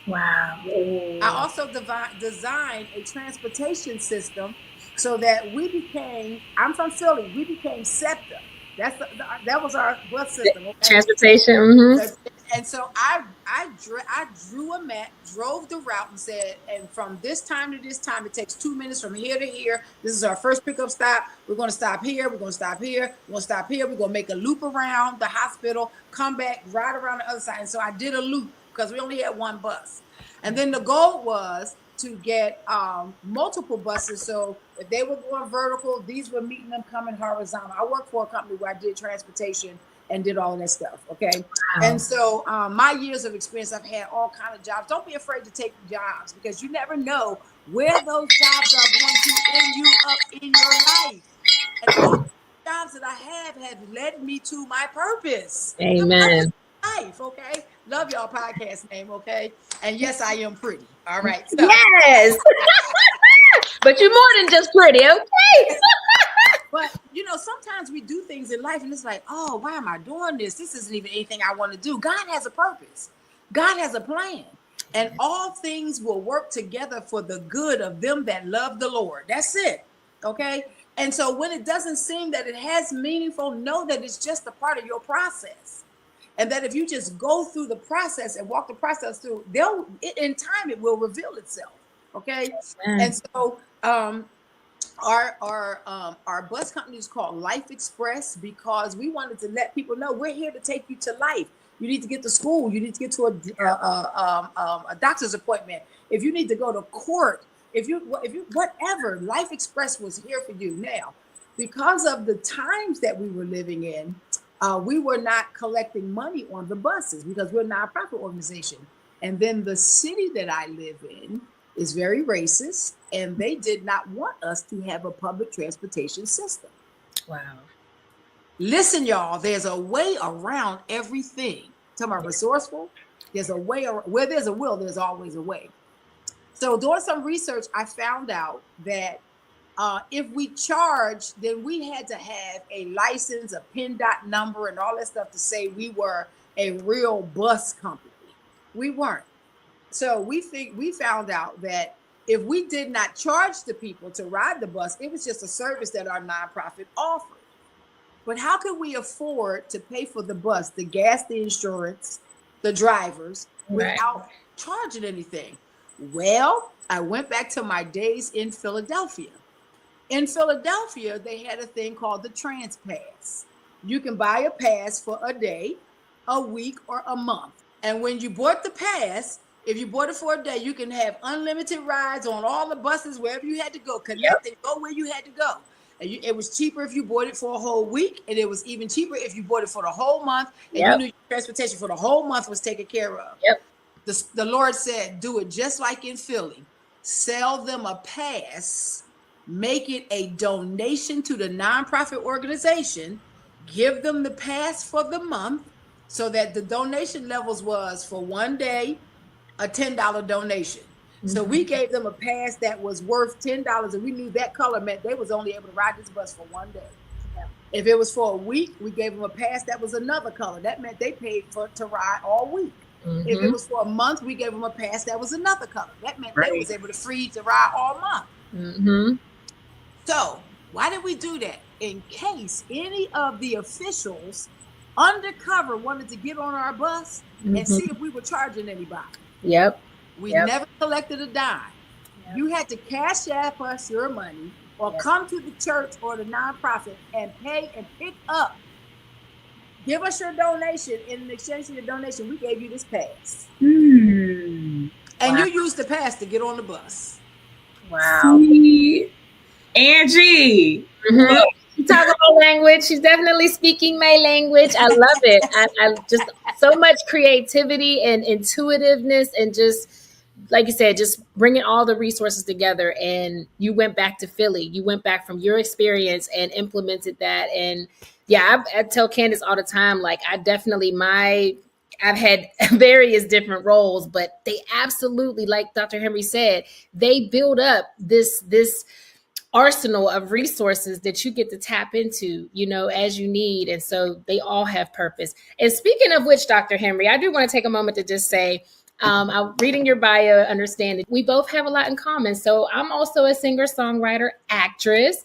Wow. I also designed a transportation system so that we became, I'm from Philly, we became SEPTA. That was our bus system. Okay? Transportation. Mm-hmm. And so I drew a map, drove the route, and said, and from this time to this time, it takes 2 minutes from here to here. This is our first pickup stop. We're going to stop here. We're going to stop here. We're going to stop here. We're going to make a loop around the hospital, come back, ride around the other side. And so I did a loop because we only had one bus. And then the goal was to get multiple buses. So if they were going vertical, these were meeting them coming horizontal. I worked for a company where I did transportation and did all of that stuff. Okay. Wow. And so my years of experience, I've had all kinds of jobs. Don't be afraid to take jobs, because you never know where those jobs are going to end you up in your life. And all the jobs that I have led me to my purpose. Amen. Life, okay? Love y'all podcast name, okay? And yes, I am pretty. All right. So. Yes. But you're more than just pretty, okay? But, you know, sometimes we do things in life and it's like, oh, why am I doing this? This isn't even anything I want to do. God has a purpose. God has a plan. And all things will work together for the good of them that love the Lord. That's it. Okay? And so when it doesn't seem that it has meaningful, know that it's just a part of your process. And that if you just go through the process and walk the process through, in time it will reveal itself. Okay? And so our bus company is called Life Express, because we wanted to let people know we're here to take you to life. You need to get to school. You need to get to a doctor's appointment. If you need to go to court, if you whatever, Life Express was here for you. Now, because of the times that we were living in, we were not collecting money on the buses because we're a nonprofit organization. And then the city that I live in is very racist, and they did not want us to have a public transportation system. Wow. Listen, y'all, there's a way around everything. Talking about resourceful, there's a way where there's a will, there's always a way. So doing some research, I found out that if we charged, then we had to have a license, a PIN dot number, and all that stuff to say we were a real bus company. We weren't. So we found out that if we did not charge the people to ride the bus, it was just a service that our nonprofit offered. But how could we afford to pay for the bus, the gas, the insurance, the drivers, without charging anything? Well, I went back to my days in Philadelphia. In Philadelphia, they had a thing called the Trans Pass. You can buy a pass for a day, a week, or a month. And when you bought the pass, if you bought it for a day, you can have unlimited rides on all the buses, wherever you had to go, connect and go where you had to go. And it was cheaper if you bought it for a whole week, and it was even cheaper if you bought it for the whole month, and you knew your transportation for the whole month was taken care of. The Lord said, do it just like in Philly. Sell them a pass, make it a donation to the nonprofit organization, give them the pass for the month, so that the donation levels was for one day, a $10 donation. So we gave them a pass that was worth $10, and we knew that color meant they was only able to ride this bus for one day. If it was for a week, we gave them a pass that was another color. That meant they paid to ride all week. If it was for a month, we gave them a pass that was another color. That meant they was able to free to ride all month. So why did we do that? In case any of the officials undercover wanted to get on our bus and see if we were charging anybody. We never collected a dime. You had to cash app us your money or come to the church or the nonprofit and pay and pick up Give us your donation. In exchange for your donation, we gave you this pass. And you used the pass to get on the bus. Wow. See? Angie. Mm-hmm. She talks our language. She's definitely speaking my language. I love it. I just so much creativity and intuitiveness, and just like you said, just bringing all the resources together. And you went back to Philly. You went back from your experience and implemented that. And yeah, I tell Candace all the time, like I've had various different roles, but they absolutely, like Dr. Henry said, they build up this arsenal of resources that you get to tap into, as you need. And so they all have purpose. And speaking of which, Dr. Henry, I do want to take a moment to just say, I'm reading your bio, understand that we both have a lot in common. So I'm also a singer, songwriter, actress.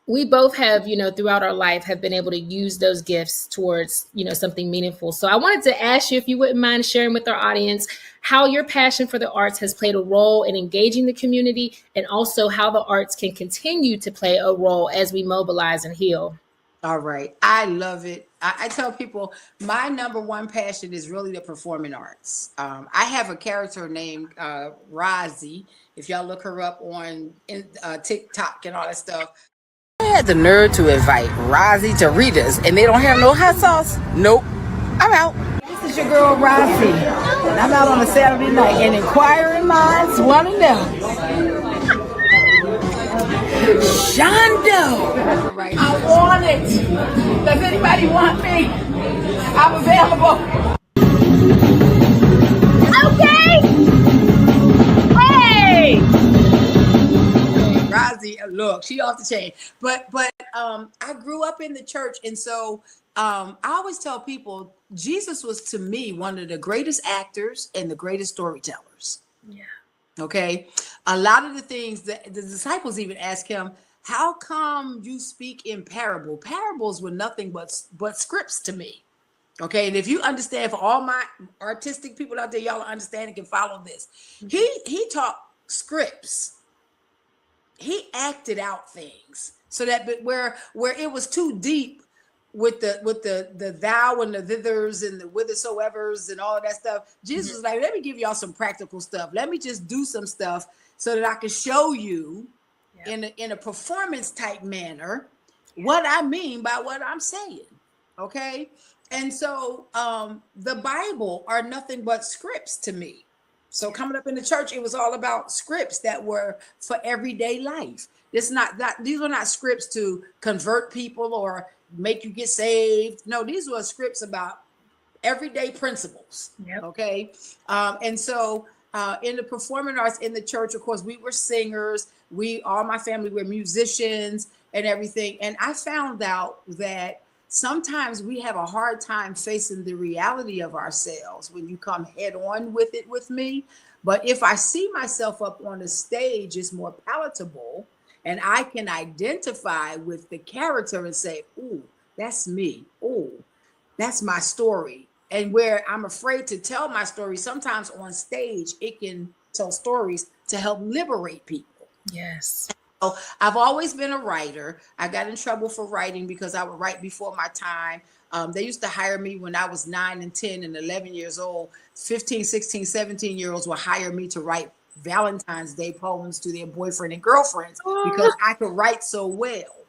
We both have, throughout our life have been able to use those gifts towards, something meaningful. So I wanted to ask you if you wouldn't mind sharing with our audience how your passion for the arts has played a role in engaging the community, and also how the arts can continue to play a role as we mobilize and heal. All right. I love it. I tell people my number one passion is really the performing arts. I have a character named Rozzy. If y'all look her up on TikTok and all that stuff. I had the nerve to invite Rozzy to Rita's, and they don't have no hot sauce. Nope. I'm out. This is your girl Rozzy, and I'm out on a Saturday night, and inquiring minds want to know. Shondo, Right. I want it. Does anybody want me? I'm available. Okay. Hey. Rozzy, look, she off the chain. But I grew up in the church, and so I always tell people Jesus was, to me, one of the greatest actors and the greatest storytellers. Yeah. Okay. A lot of the things that the disciples even asked him, how come you speak in parable? Parables were nothing but scripts to me. Okay. And if you understand, for all my artistic people out there, y'all understand and can follow this. He taught scripts. He acted out things so that where it was too deep with the thou and the thithers and the whithersoevers and all of that stuff, Jesus was like, let me give y'all some practical stuff. Let me just do some stuff so that I can show you in a performance type manner what I mean by what I'm saying. Okay. And so the Bible are nothing but scripts to me. So coming up in the church, it was all about scripts that were for everyday life. These were not scripts to convert people or make you get saved. No, these were scripts about everyday principles. Yep. Okay. And so in the performing arts in the church, of course, we were singers. All my family were musicians and everything. And I found out that sometimes we have a hard time facing the reality of ourselves when you come head on with it with me. But if I see myself up on the stage, it's more palatable, and I can identify with the character and say, ooh, that's me. Ooh, that's my story. And where I'm afraid to tell my story, sometimes on stage, it can tell stories to help liberate people. Yes. So I've always been a writer. I got in trouble for writing because I would write before my time. They used to hire me when I was 9 and 10 and 11 years old. 15, 16, 17-year-olds would hire me to write Valentine's Day poems to their boyfriend and girlfriends because I could write so well.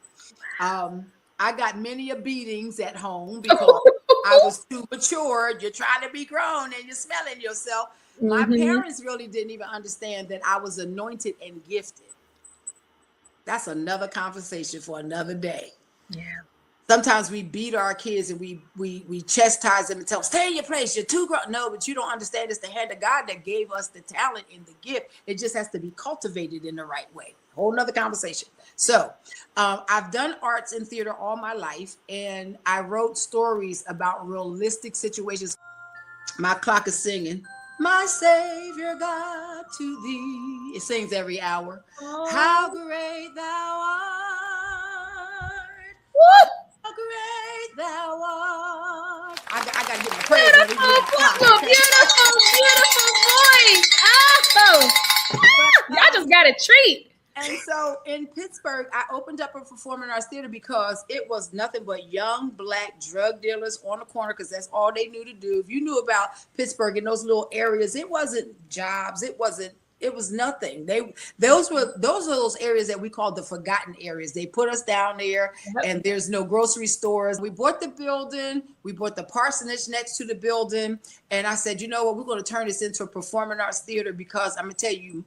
I got many a beatings at home because I was too mature. You're trying to be grown and you're smelling yourself. My parents really didn't even understand that I was anointed and gifted. That's another conversation for another day. Yeah. Sometimes we beat our kids and we chastise them and tell them, stay in your place, you're too grown. No, but you don't understand, it's the hand of God that gave us the talent and the gift. It just has to be cultivated in the right way. Whole nother conversation. So I've done arts and theater all my life, and I wrote stories about realistic situations. My clock is singing, my Savior God, to thee. It sings every hour. Oh. How great thou art. What? How great thou art. I got to get my praise. Beautiful voice. Oh, y'all just got a treat. And so in Pittsburgh, I opened up a performing arts theater because it was nothing but young Black drug dealers on the corner, because that's all they knew to do. If you knew about Pittsburgh in those little areas, it wasn't jobs. It was nothing. Those were those areas that we called the forgotten areas. They put us down there, and there's no grocery stores. We bought the building. We bought the parsonage next to the building. And I said, you know what, we're going to turn this into a performing arts theater, because I'm going to tell you,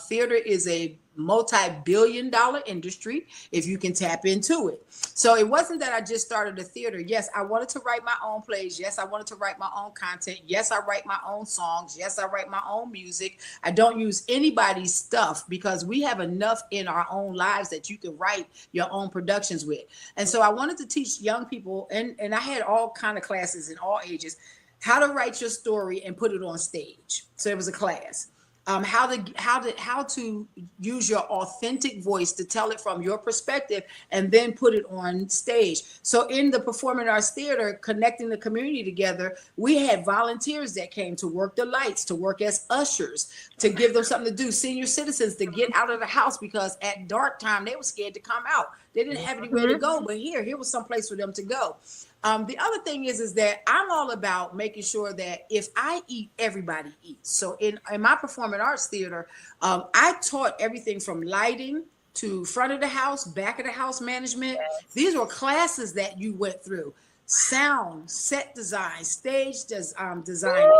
theater is a multi-billion-dollar industry if you can tap into it. So it wasn't that I just started a theater. Yes, I wanted to write my own plays. Yes, I wanted to write my own content. Yes, I write my own songs. Yes, I write my own music. I don't use anybody's stuff, because we have enough in our own lives that you can write your own productions with. And so I wanted to teach young people, and I had all kind of classes in all ages, how to write your story and put it on stage. So it was a class. How to use your authentic voice to tell it from your perspective and then put it on stage. So in the performing arts theater, connecting the community together, we had volunteers that came to work the lights, to work as ushers, to give them something to do, senior citizens to get out of the house, because at dark time they were scared to come out. They didn't have anywhere to go, but here was some place for them to go. The other thing is that I'm all about making sure that if I eat, everybody eats. So in my performing arts theater, I taught everything from lighting to front of the house, back of the house management. These were classes that you went through. Sound, set design, stage designing.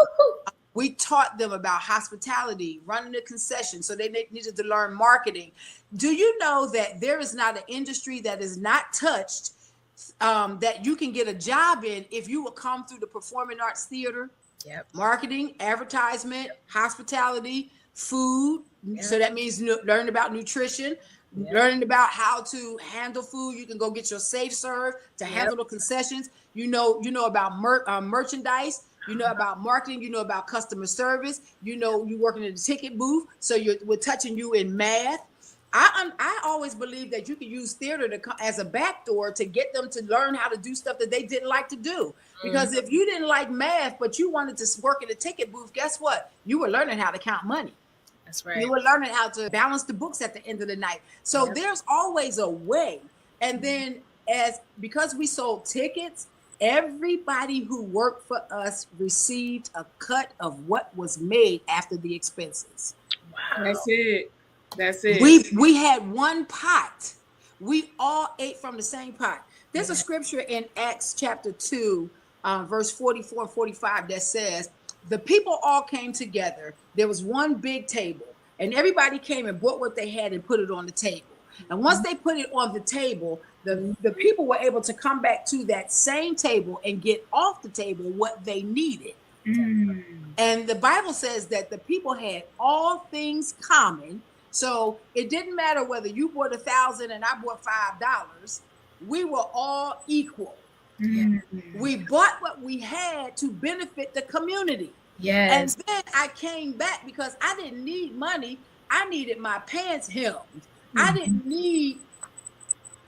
We taught them about hospitality, running a concession. So they needed to learn marketing. Do you know that there is not an industry that is not touched that you can get a job in if you will come through the performing arts theater? Yep. Marketing, advertisement, hospitality, food. Yep. So that means learning about nutrition, learning about how to handle food. You can go get your safe serve to handle the concessions. You know about merchandise. You know about marketing. You know about customer service. You know you working in the ticket booth. So we're touching you in math. I always believe that you can use theater as a backdoor to get them to learn how to do stuff that they didn't like to do. Because if you didn't like math, but you wanted to work in a ticket booth, guess what? You were learning how to count money. That's right. You were learning how to balance the books at the end of the night. So there's always a way. And then because we sold tickets, everybody who worked for us received a cut of what was made after the expenses. Wow. That's it. We had one pot. We all ate from the same pot. There's a scripture in Acts chapter 2, verse 44 and 45 that says, the people all came together. There was one big table, and everybody came and brought what they had and put it on the table. And once they put it on the table, the people were able to come back to that same table and get off the table what they needed. And the Bible says that the people had all things common. So it didn't matter whether you bought $1,000 and I bought $5. We were all equal. We bought what we had to benefit the community. Yes. And then I came back because I didn't need money. I needed my pants hemmed. I didn't need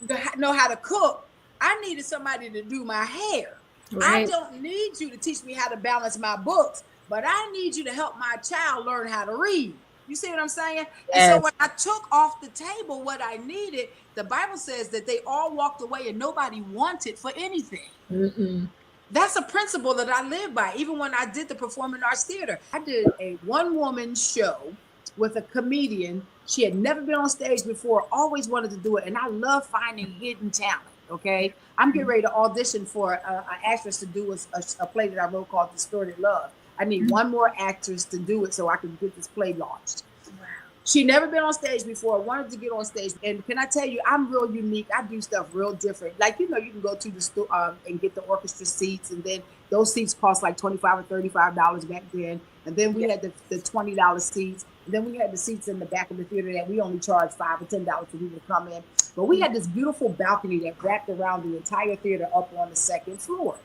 to know how to cook. I needed somebody to do my hair. Right. I don't need you to teach me how to balance my books, but I need you to help my child learn how to read. You see what I'm saying? Yes. And so when I took off the table what I needed, the Bible says that they all walked away and nobody wanted for anything. That's a principle that I live by. Even when I did the performing arts theater, I did a one-woman show with a comedian. She had never been on stage before, always wanted to do it. And I love finding hidden talent, okay? I'm getting ready to audition for an actress to do a play that I wrote called Distorted Love. I need one more actress to do it so I can get this play launched. Wow. She never been on stage before, wanted to get on stage. And can I tell you, I'm real unique. I do stuff real different. Like, you can go to the store and get the orchestra seats. And then those seats cost like $25 or $35 back then. And then we had the $20 seats. And then we had the seats in the back of the theater that we only charged $5 or $10 for people to come in. But we had this beautiful balcony that wrapped around the entire theater up on the second floor.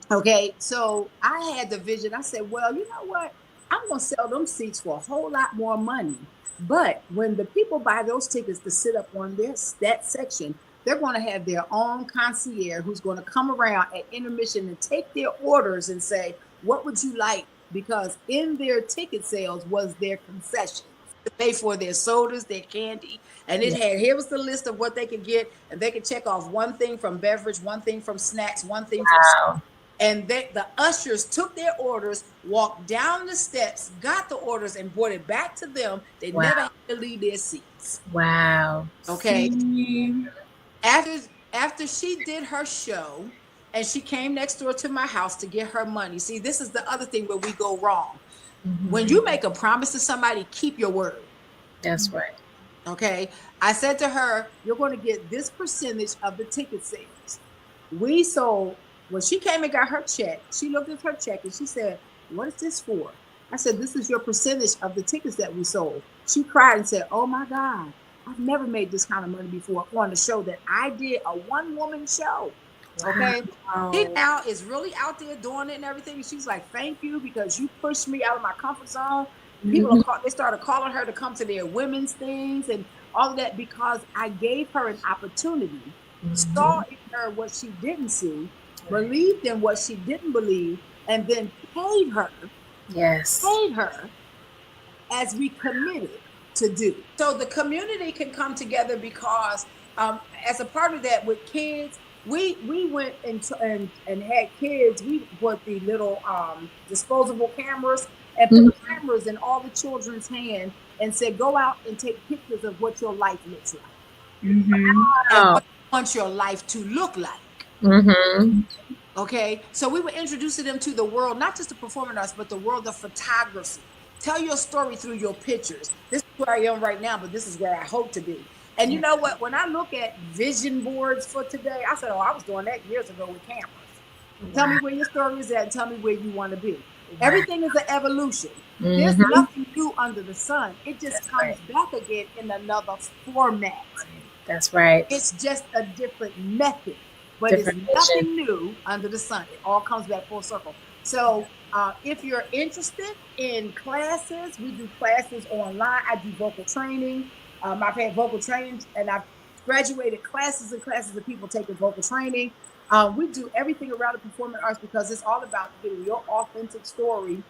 Okay, so I had the vision. I said, well, you know what? I'm going to sell them seats for a whole lot more money. But when the people buy those tickets to sit up on that section, they're going to have their own concierge who's going to come around at intermission and take their orders and say, what would you like? Because in their ticket sales was their concession. to pay for their sodas, their candy, and here was the list of what they could get, and they could check off one thing from beverage, one thing from snacks, one thing from and the ushers took their orders, walked down the steps, got the orders, and brought it back to them. They never had to leave their seats. Wow. Okay. After she did her show, and she came next door to my house to get her money. See, this is the other thing where we go wrong. Mm-hmm. When you make a promise to somebody, keep your word. That's right. Okay. I said to her, you're going to get this percentage of the ticket sales. We sold. When she came and got her check, she looked at her check and she said, what is this for? I said, this is your percentage of the tickets that we sold. She cried and said, oh my God, I've never made this kind of money before on a show that I did, a one-woman show. Okay. Wow. She now is really out there doing it and everything. And she's like, thank you, because you pushed me out of my comfort zone. People they started calling her to come to their women's things and all of that, because I gave her an opportunity, saw in her what she didn't see, believed in what she didn't believe, and then paid her. Yes. Paid her as we committed to do. So the community can come together because as a part of that with kids, we went and had kids. We bought the little disposable cameras and put cameras in all the children's hands and said, go out and take pictures of what your life looks like. And what you want your life to look like. Okay, so we were introducing them to the world, not just the performing arts, but the world of photography. Tell your story through your pictures. This is where I am right now, but this is where I hope to be. And you know what? When I look at vision boards for today, I said, oh, I was doing that years ago with cameras. Tell me where your story is at and tell me where you want to be. Everything is an evolution. There's nothing new under the sun. It just comes back again in another format. That's right. It's just a different method. But it's nothing new under the sun. It all comes back full circle. So if you're interested in classes, we do classes online. I do vocal training. I've had vocal training, and I've graduated classes and classes of people taking vocal training. We do everything around the performing arts because it's all about getting your authentic story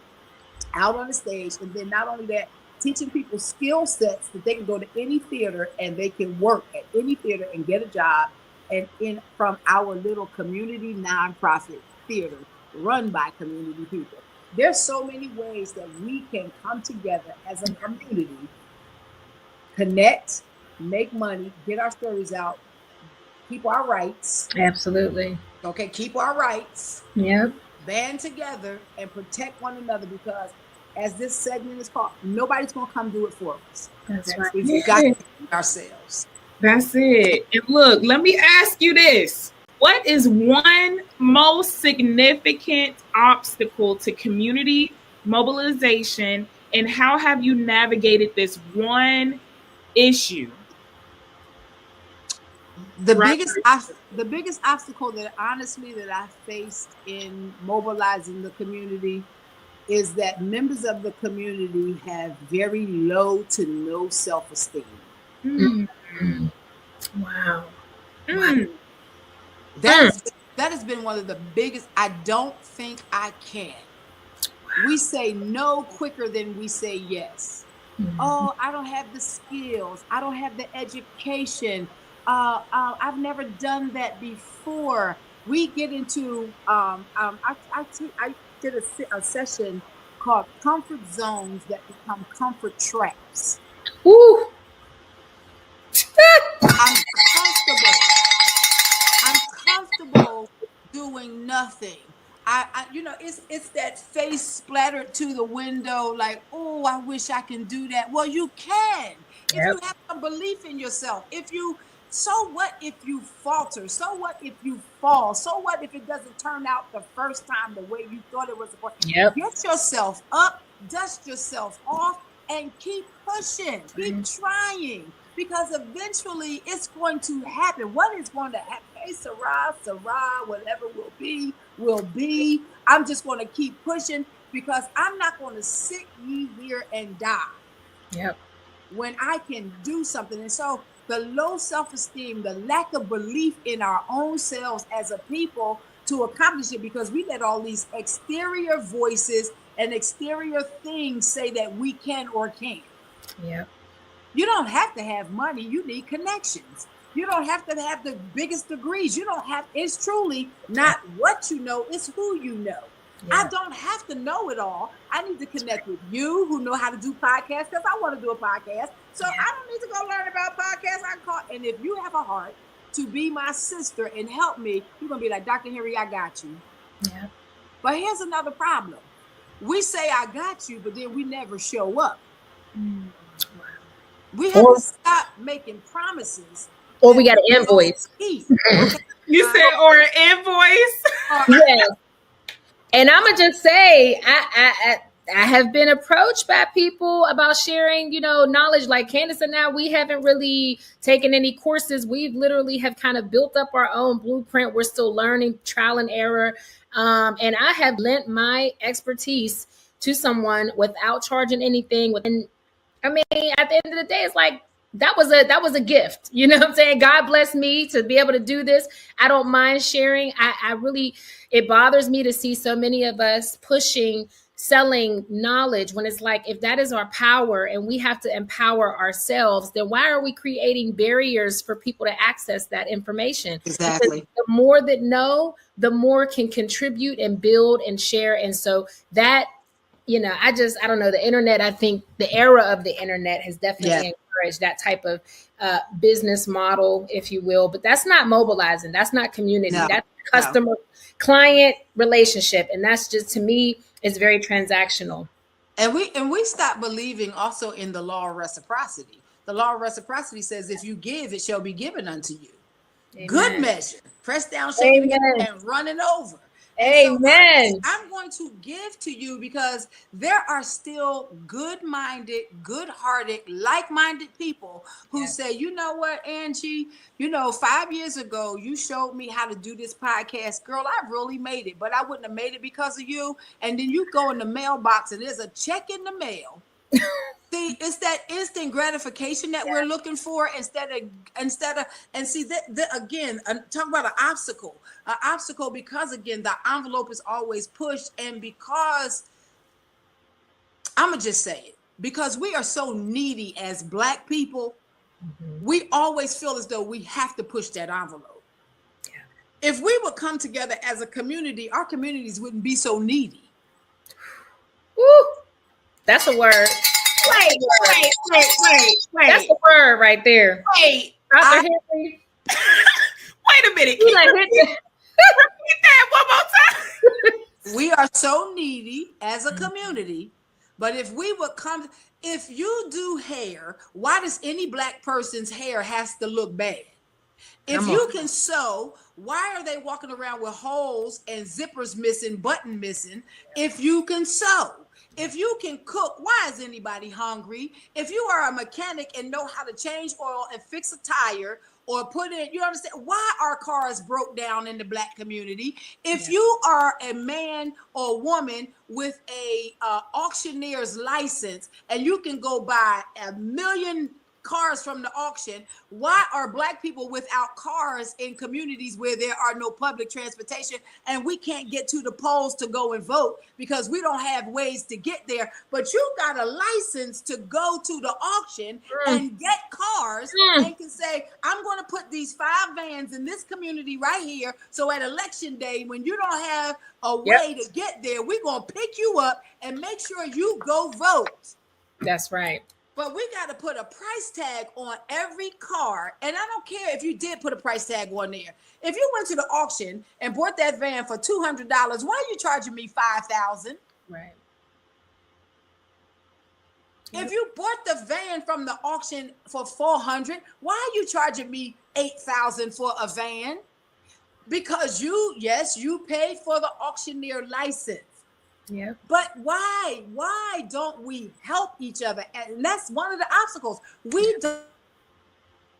out on the stage. And then not only that, teaching people skill sets that they can go to any theater and they can work at any theater and get a job. And from our little community nonprofit theater run by community people. There's so many ways that we can come together as a community, connect, make money, get our stories out, keep our rights. Absolutely. Okay, keep our rights. Yep. Band together and protect one another, because as this segment is called, nobody's going to come do it for us. That's right. We've got to do it ourselves. That's it. And look, let me ask you this. What is one most significant obstacle to community mobilization, and how have you navigated this one issue? The biggest obstacle that honestly that I faced in mobilizing the community is that members of the community have very low to no self-esteem. Wow. That has been one of the biggest. I don't think I can. We say no quicker than we say yes. Oh, I don't have the skills. I don't have the education. I've never done that before. We get into I did a session called comfort zones that become comfort traps. Ooh. I'm comfortable doing nothing. I it's that face splattered to the window, like, oh, I wish I can do that. Well, you can. If you have a belief in yourself. So what if you falter? So what if you fall? So what if it doesn't turn out the first time the way you thought it was supposed to? Get yourself up, dust yourself off, and keep pushing. Keep trying. Because eventually it's going to happen. What is going to happen? Hey, Sarah, whatever will be. I'm just going to keep pushing, because I'm not going to sit here and die. When I can do something. And so the low self-esteem, the lack of belief in our own selves as a people to accomplish it, because we let all these exterior voices and exterior things say that we can or can't. Yep. You don't have to have money. You need connections. You don't have to have the biggest degrees. You don't have, it's truly not what you know, it's who you know. Yeah. I don't have to know it all. I need to connect with you who know how to do podcasts because I want to do a podcast. So I don't need to go learn about podcasts. I can call, and if you have a heart to be my sister and help me, you're going to be like, Dr. Henry, I got you. Yeah. But here's another problem. We say, I got you, but then we never show up. We have to stop making promises. Or we got an invoice. You said, or an invoice? Yes. And I'm going to just say, I have been approached by people about sharing, knowledge like Candace and now we haven't really taken any courses. We literally have kind of built up our own blueprint. We're still learning, trial and error. And I have lent my expertise to someone without charging anything. I mean, at the end of the day, it's like, that was a gift. You know what I'm saying? God bless me to be able to do this. I don't mind sharing. I really, it bothers me to see so many of us selling knowledge when it's like, if that is our power and we have to empower ourselves, then why are we creating barriers for people to access that information? Exactly. Because the more that know, the more can contribute and build and share. And so that, I don't know, the internet, I think the era of the internet has definitely encouraged that type of business model, if you will, but that's not mobilizing. That's not community. That's customer client relationship. And that's just, to me, it's very transactional. And we stop believing also in the law of reciprocity. The law of reciprocity says, if you give, it shall be given unto you. Amen. Good measure, pressed down, shaken and running over. Amen. So I'm going to give to you because there are still good-minded, good-hearted, like-minded people who say, you know what, Angee, 5 years ago, you showed me how to do this podcast. Girl, I really made it, but I wouldn't have made it because of you. And then you go in the mailbox and there's a check in the mail. See, it's that instant gratification that we're looking for instead of and see that again, talk about an obstacle because again, the envelope is always pushed. And because I'm gonna just say it, because we are so needy as Black people, we always feel as though we have to push that envelope. Yeah. If we would come together as a community, our communities wouldn't be so needy. Woo, that's a word. Wait. That's the word right there. Wait. Dr. Henry. Wait a minute. Repeat that one more time. We are so needy as a community, but if we would if you do hair, why does any Black person's hair has to look bad? If you can sew, why are they walking around with holes and zippers missing, button missing? If you can sew. If you can cook, why is anybody hungry? If you are a mechanic and know how to change oil and fix a tire or put in, you understand why our cars broke down in the Black community. If you are a man or woman with a auctioneer's license and you can go buy 1 million cars from the auction, why are Black people without cars in communities where there are no public transportation and we can't get to the polls to go and vote because we don't have ways to get there? But you got a license to go to the auction and get cars and can say, I'm going to put these 5 vans in this community right here. So at election day, when you don't have a way to get there, we're going to pick you up and make sure you go vote. That's right. But we got to put a price tag on every car. And I don't care if you did put a price tag on there. If you went to the auction and bought that van for $200, why are you charging me $5,000? Right. If you bought the van from the auction for $400, why are you charging me $8,000 for a van? Because you paid for the auctioneer license. Yeah. But why don't we help each other? And that's one of the obstacles. We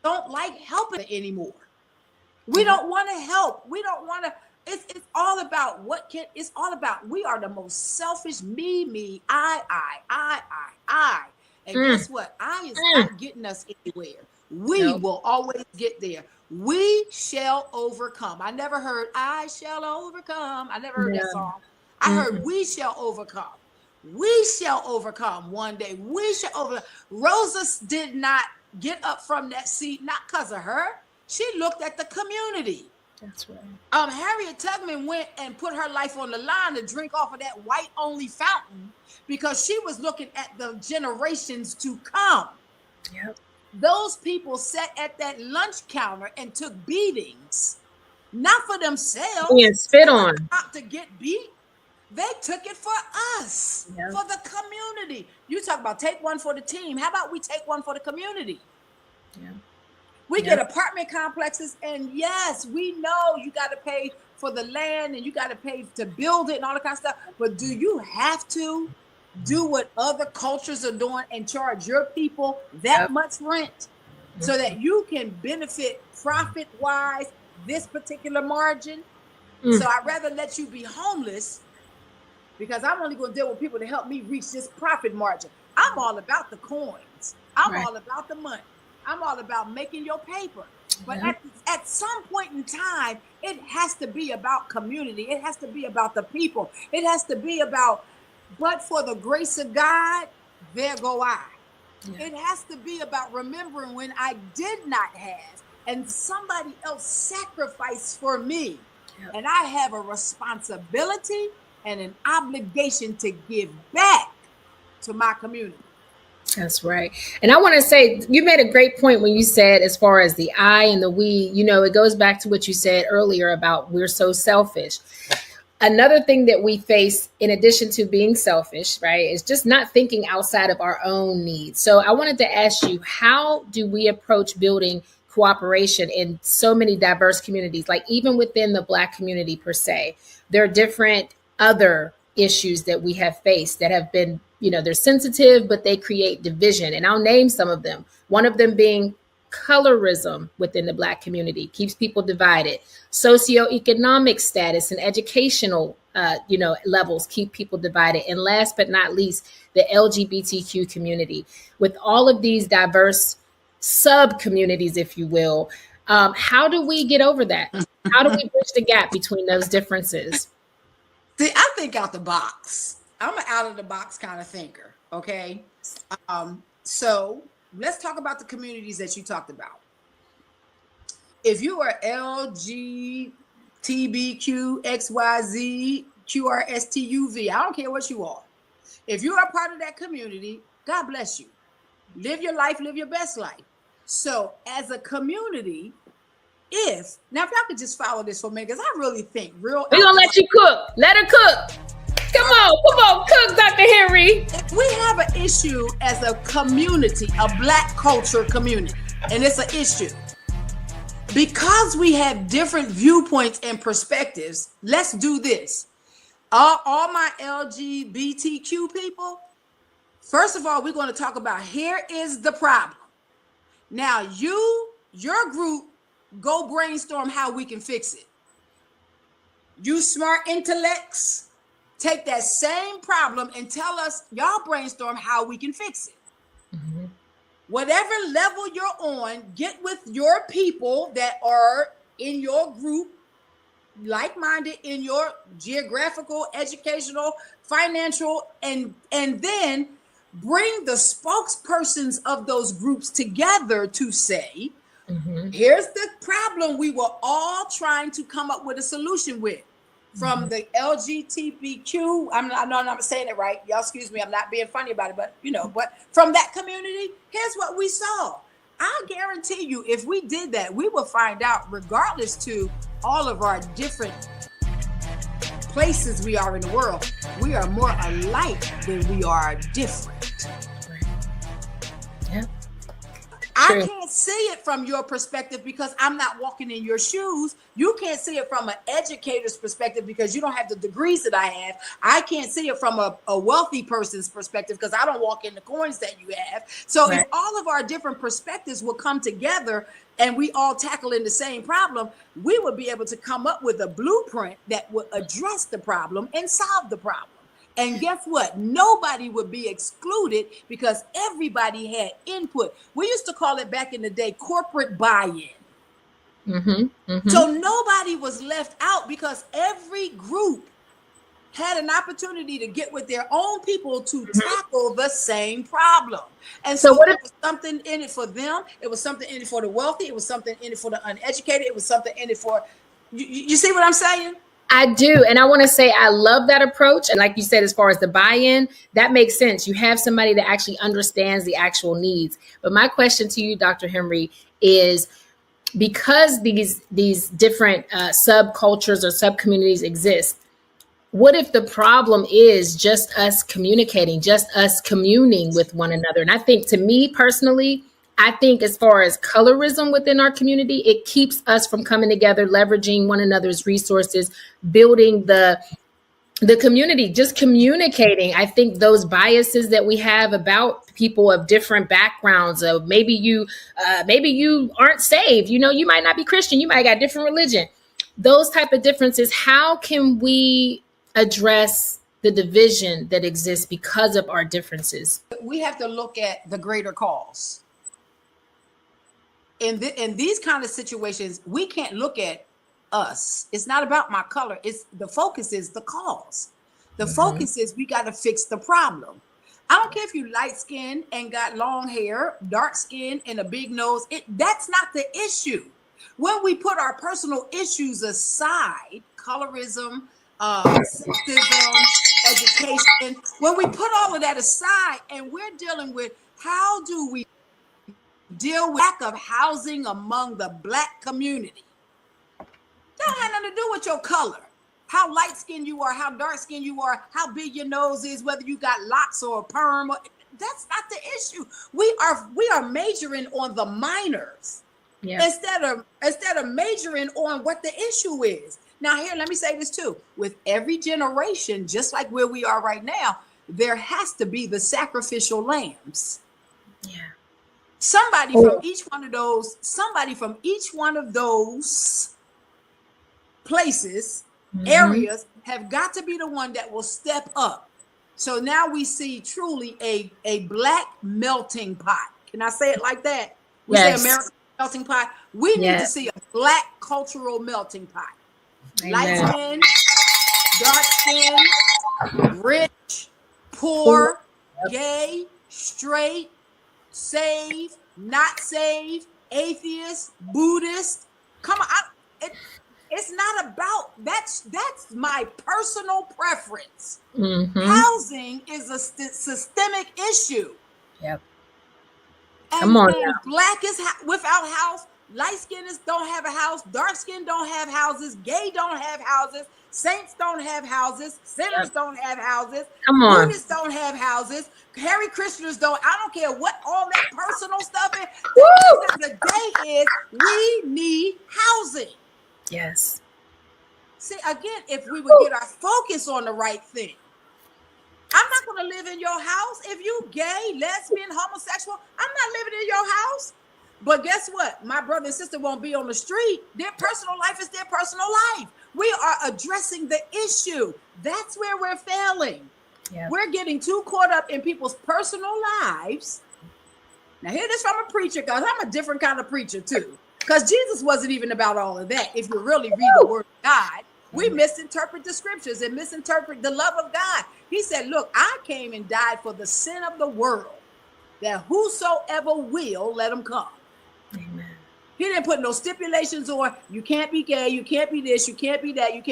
don't like helping anymore. We don't want to help. We don't want to. It's all about it's all about, we are the most selfish, me, I. And guess what? I is not getting us anywhere. We will always get there. We shall overcome. I never heard I shall overcome. I never heard that song. I heard we shall overcome. We shall overcome one day. We shall overcome. Rosa did not get up from that seat, not because of her. She looked at the community. That's right. Harriet Tubman went and put her life on the line to drink off of that white-only fountain because she was looking at the generations to come. Yep. Those people sat at that lunch counter and took beatings, not for themselves. Being spit on. Not to get beat. They took it for us, for the community. You talk about take one for the team. How about we take one for the community? Yeah. We get apartment complexes, and yes, we know you got to pay for the land and you got to pay to build it and all that kind of stuff. But do you have to do what other cultures are doing and charge your people that much rent so that you can benefit profit-wise this particular margin? So I'd rather let you be homeless because I'm only going to deal with people to help me reach this profit margin. I'm all about the coins. I'm all about the money. I'm all about making your paper. But at some point in time, it has to be about community. It has to be about the people. It has to be about, but for the grace of God, there go I. It has to be about remembering when I did not have and somebody else sacrificed for me. And I have a responsibility and an obligation to give back to my community. That's right. And I want to say, you made a great point when you said, as far as the I and the we, you know, it goes back to what you said earlier about we're so selfish. Another thing that we face, in addition to being selfish, right, is just not thinking outside of our own needs. So I wanted to ask you, how do we approach building cooperation in so many diverse communities? Like even within the Black community per se, there are different other issues that we have faced that have been, you know, they're sensitive, but they create division. And I'll name some of them. One of them being colorism within the Black community keeps people divided. Socioeconomic status and educational, levels keep people divided. And last but not least, the LGBTQ community. With all of these diverse sub communities, if you will, how do we get over that? How do we bridge the gap between those differences? See, I think out the box. I'm an out of the box kind of thinker. Okay. So let's talk about the communities that you talked about. If you are LGBTQ, XYZ, QRSTUV, I don't care what you are. If you are a part of that community, God bless you. Live your life, live your best life. So as a community, if y'all could just follow this for me, because I really think we're gonna let you cook. Let her cook. Come on, cook, Dr. Henry. If we have an issue as a community, a Black culture community, and it's an issue, because we have different viewpoints and perspectives, let's do this. All my LGBTQ people, first of all, we're going to talk about here is the problem. Now, your group, go brainstorm how we can fix it. You smart intellects, take that same problem and tell us, y'all brainstorm how we can fix it. Mm-hmm. Whatever level you're on, get with your people that are in your group, like-minded in your geographical, educational, financial, and then bring the spokespersons of those groups together to say, here's the problem we were all trying to come up with a solution with. From the LGBTQ, I know I'm not saying it right. Y'all excuse me, I'm not being funny about it, but but from that community, here's what we saw. I guarantee you, if we did that, we will find out, regardless to all of our different places we are in the world, we are more alike than we are different. Yeah. I can't see it from your perspective because I'm not walking in your shoes. You can't see it from an educator's perspective because you don't have the degrees that I have. I can't see it from a wealthy person's perspective because I don't walk in the coins that you have. So if all of our different perspectives will come together and we all tackle in the same problem, we would be able to come up with a blueprint that would address the problem and solve the problem. And guess what? Nobody would be excluded because everybody had input. We used to call it back in the day corporate buy-in. So nobody was left out because every group had an opportunity to get with their own people to tackle the same problem. And so it was something in it for them. It was something in it for the wealthy. It was something in it for the uneducated. It was something in it for, you see what I'm saying? I do. And I want to say I love that approach. And like you said, as far as the buy-in, that makes sense. You have somebody that actually understands the actual needs. But my question to you, Dr. Henry, is because these different subcultures or subcommunities exist, what if the problem is just us communicating, just us communing with one another? And I think, to me personally, I think as far as colorism within our community, it keeps us from coming together, leveraging one another's resources, building the community, just communicating. I think those biases that we have about people of different backgrounds, of maybe you aren't saved, you might not be Christian, you might got different religion, those type of differences. How can we address the division that exists because of our differences? We have to look at the greater cause. In these kind of situations, we can't look at us. It's not about my color. The focus is the cause. The focus is we got to fix the problem. I don't care if you light skinned and got long hair, dark skin and a big nose. That's not the issue. When we put our personal issues aside, colorism, sexism, education, when we put all of that aside and we're dealing with how do we deal with lack of housing among the Black community. That had nothing to do with your color, how light skinned you are, how dark skinned you are, how big your nose is, whether you got locks or a perm. That's not the issue. We are majoring on the minors instead of majoring on what the issue is. Now here, let me say this too. With every generation, just like where we are right now, there has to be the sacrificial lambs. Yeah. Somebody from each one of those places, areas have got to be the one that will step up. So now we see truly a Black melting pot. Can I say it like that? We say American melting pot. We need to see a Black cultural melting pot. Amen. Light skin, dark skin, rich, poor, gay, straight, saved, not saved, atheist, Buddhist. Come on, it's not about that's my personal preference. Housing is a systemic issue. Yep. And come on. Black is without house. Light skin don't have a house. Dark skin don't have houses. Gay don't have houses. Saints don't have houses. Sinners don't have houses. Come on. Buddhists don't have houses. Harry Christians don't. I don't care what all that personal stuff is. The end of the day is we need housing. Yes. See, again, if we would get our focus on the right thing. I'm not going to live in your house. If you gay, lesbian, homosexual, I'm not living in your house. But guess what? My brother and sister won't be on the street. Their personal life is their personal life. We are addressing the issue. That's where we're failing. Yep. We're getting too caught up in people's personal lives. Now, hear this from a preacher, because I'm a different kind of preacher too. Because Jesus wasn't even about all of that. If you really read the word of God, we misinterpret the scriptures and misinterpret the love of God. He said, look, I came and died for the sin of the world, that whosoever will, let him come. Amen. He didn't put no stipulations on, you can't be gay, you can't be this, you can't be that, you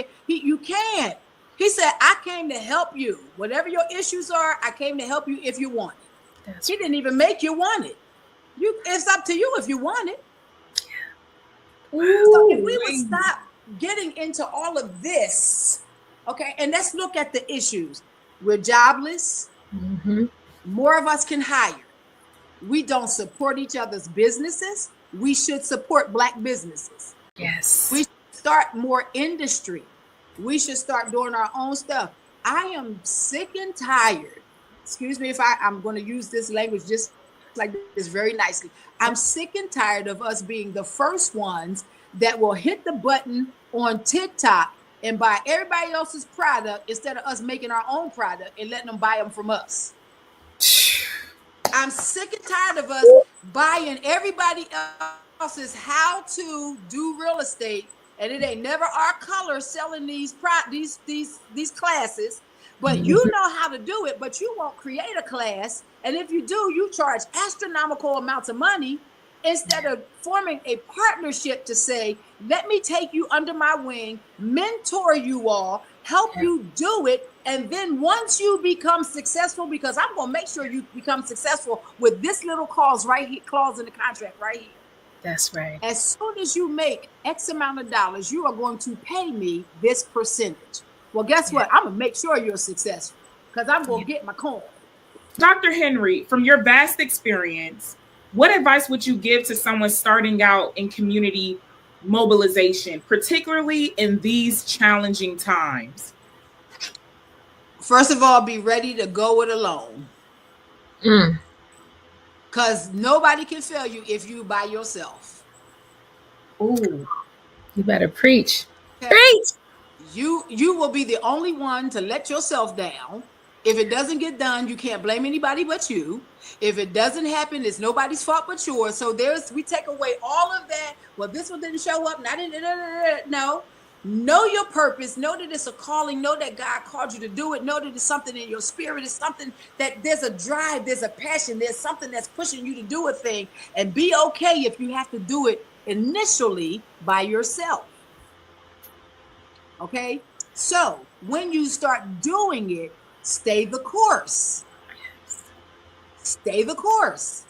can't. He said, I came to help you. Whatever your issues are, I came to help you if you want it. He didn't even make you want it. It's up to you if you want it. Yeah. So if we would stop getting into all of this, okay, and let's look at the issues. We're jobless. More of us can hire. We don't support each other's businesses. We should support Black businesses. Yes. We should start more industry. We should start doing our own stuff. I am sick and tired. Excuse me if I'm going to use this language just like this very nicely. I'm sick and tired of us being the first ones that will hit the button on TikTok and buy everybody else's product instead of us making our own product and letting them buy them from us. I'm sick and tired of us buying everybody else's how to do real estate and it ain't never our color selling these classes, but you know how to do it, but you won't create a class. And if you do, you charge astronomical amounts of money instead of forming a partnership to say, let me take you under my wing, mentor you all, help you do it. And then once you become successful, because I'm going to make sure you become successful with this little clause right here, clause in the contract right here. That's right. As soon as you make X amount of dollars, you are going to pay me this percentage. Well, guess what? I'm going to make sure you're successful because I'm going to get my coin. Dr. Henry, from your vast experience, what advice would you give to someone starting out in community mobilization, particularly in these challenging times? First of all, be ready to go it alone. Because nobody can fail you if you by yourself. Ooh, you better preach. Okay? Preach. You will be the only one to let yourself down. If it doesn't get done, you can't blame anybody but you. If it doesn't happen, it's nobody's fault but yours. So we take away all of that. Well, this one didn't show up. No. Know your purpose. Know that it's a calling. Know that God called you to do it. Know that it's something in your spirit. It's something that there's a drive. There's a passion. There's something that's pushing you to do a thing. And be okay if you have to do it initially by yourself. Okay? So when you start doing it, stay the course. Stay the course.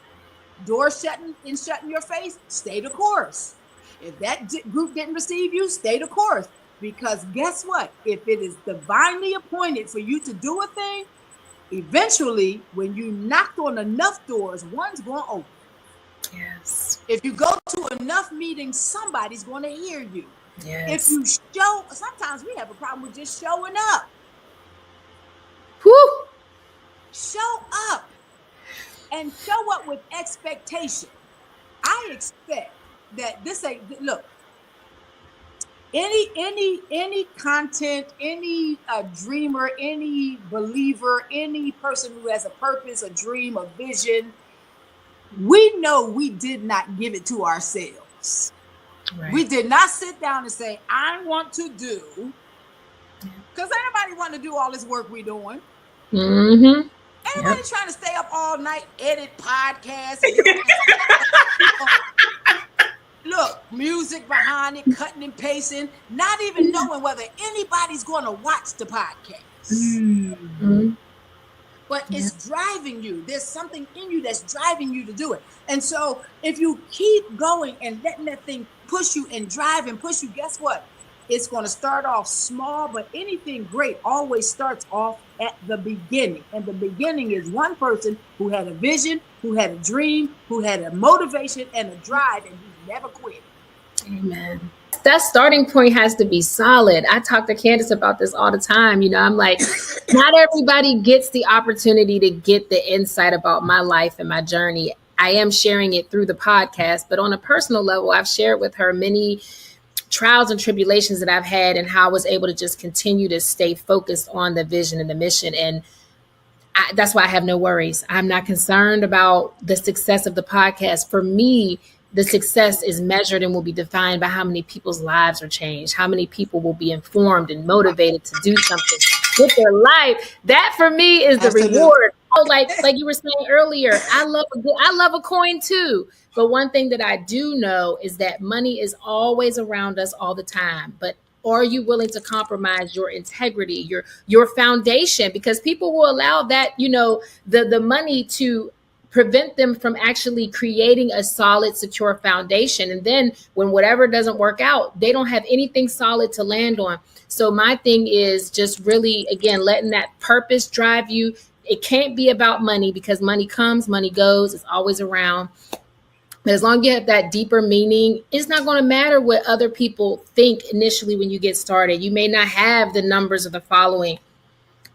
Doors shutting your face, stay the course. If that group didn't receive you, stay the course. Because guess what? If it is divinely appointed for you to do a thing, eventually, when you knocked on enough doors, one's going to open. Yes. If you go to enough meetings, somebody's going to hear you. Yes. If you sometimes we have a problem with just showing up. Whew. Show up. And show up with expectation. I expect that this ain't, look, any content, any dreamer, any believer, any person who has a purpose, a dream, a vision, we know we did not give it to ourselves. Right. We did not sit down and say, I want to do, because anybody want to do all this work we doing. Mm-hmm. Anybody trying to stay up all night, edit podcasts, look, music behind it, cutting and pasting, not even knowing whether anybody's going to watch the podcast. Mm-hmm. But it's driving you. There's something in you that's driving you to do it. And so if you keep going and letting that thing push you and drive and push you, guess what? It's going to start off small, but anything great always starts off at the beginning. And the beginning is one person who had a vision, who had a dream, who had a motivation and a drive, and he never quit. Amen. That starting point has to be solid. I talk to Candace about this all the time. You know, I'm like, not everybody gets the opportunity to get the insight about my life and my journey. I am sharing it through the podcast, but on a personal level, I've shared with her many trials and tribulations that I've had and how I was able to just continue to stay focused on the vision and the mission. And that's why I have no worries. I'm not concerned about the success of the podcast. For me, the success is measured and will be defined by how many people's lives are changed, how many people will be informed and motivated to do something with their life. That for me is the reward. Oh, like you were saying earlier, I love a coin too. But one thing that I do know is that money is always around us all the time. But are you willing to compromise your integrity, your foundation? Because people will allow that, you know, the money to prevent them from actually creating a solid, secure foundation. And then when whatever doesn't work out, they don't have anything solid to land on. So my thing is just really, again, letting that purpose drive you. It can't be about money because money comes, money goes, it's always around. But as long as you have that deeper meaning, it's not going to matter what other people think initially when you get started. You may not have the numbers or the following.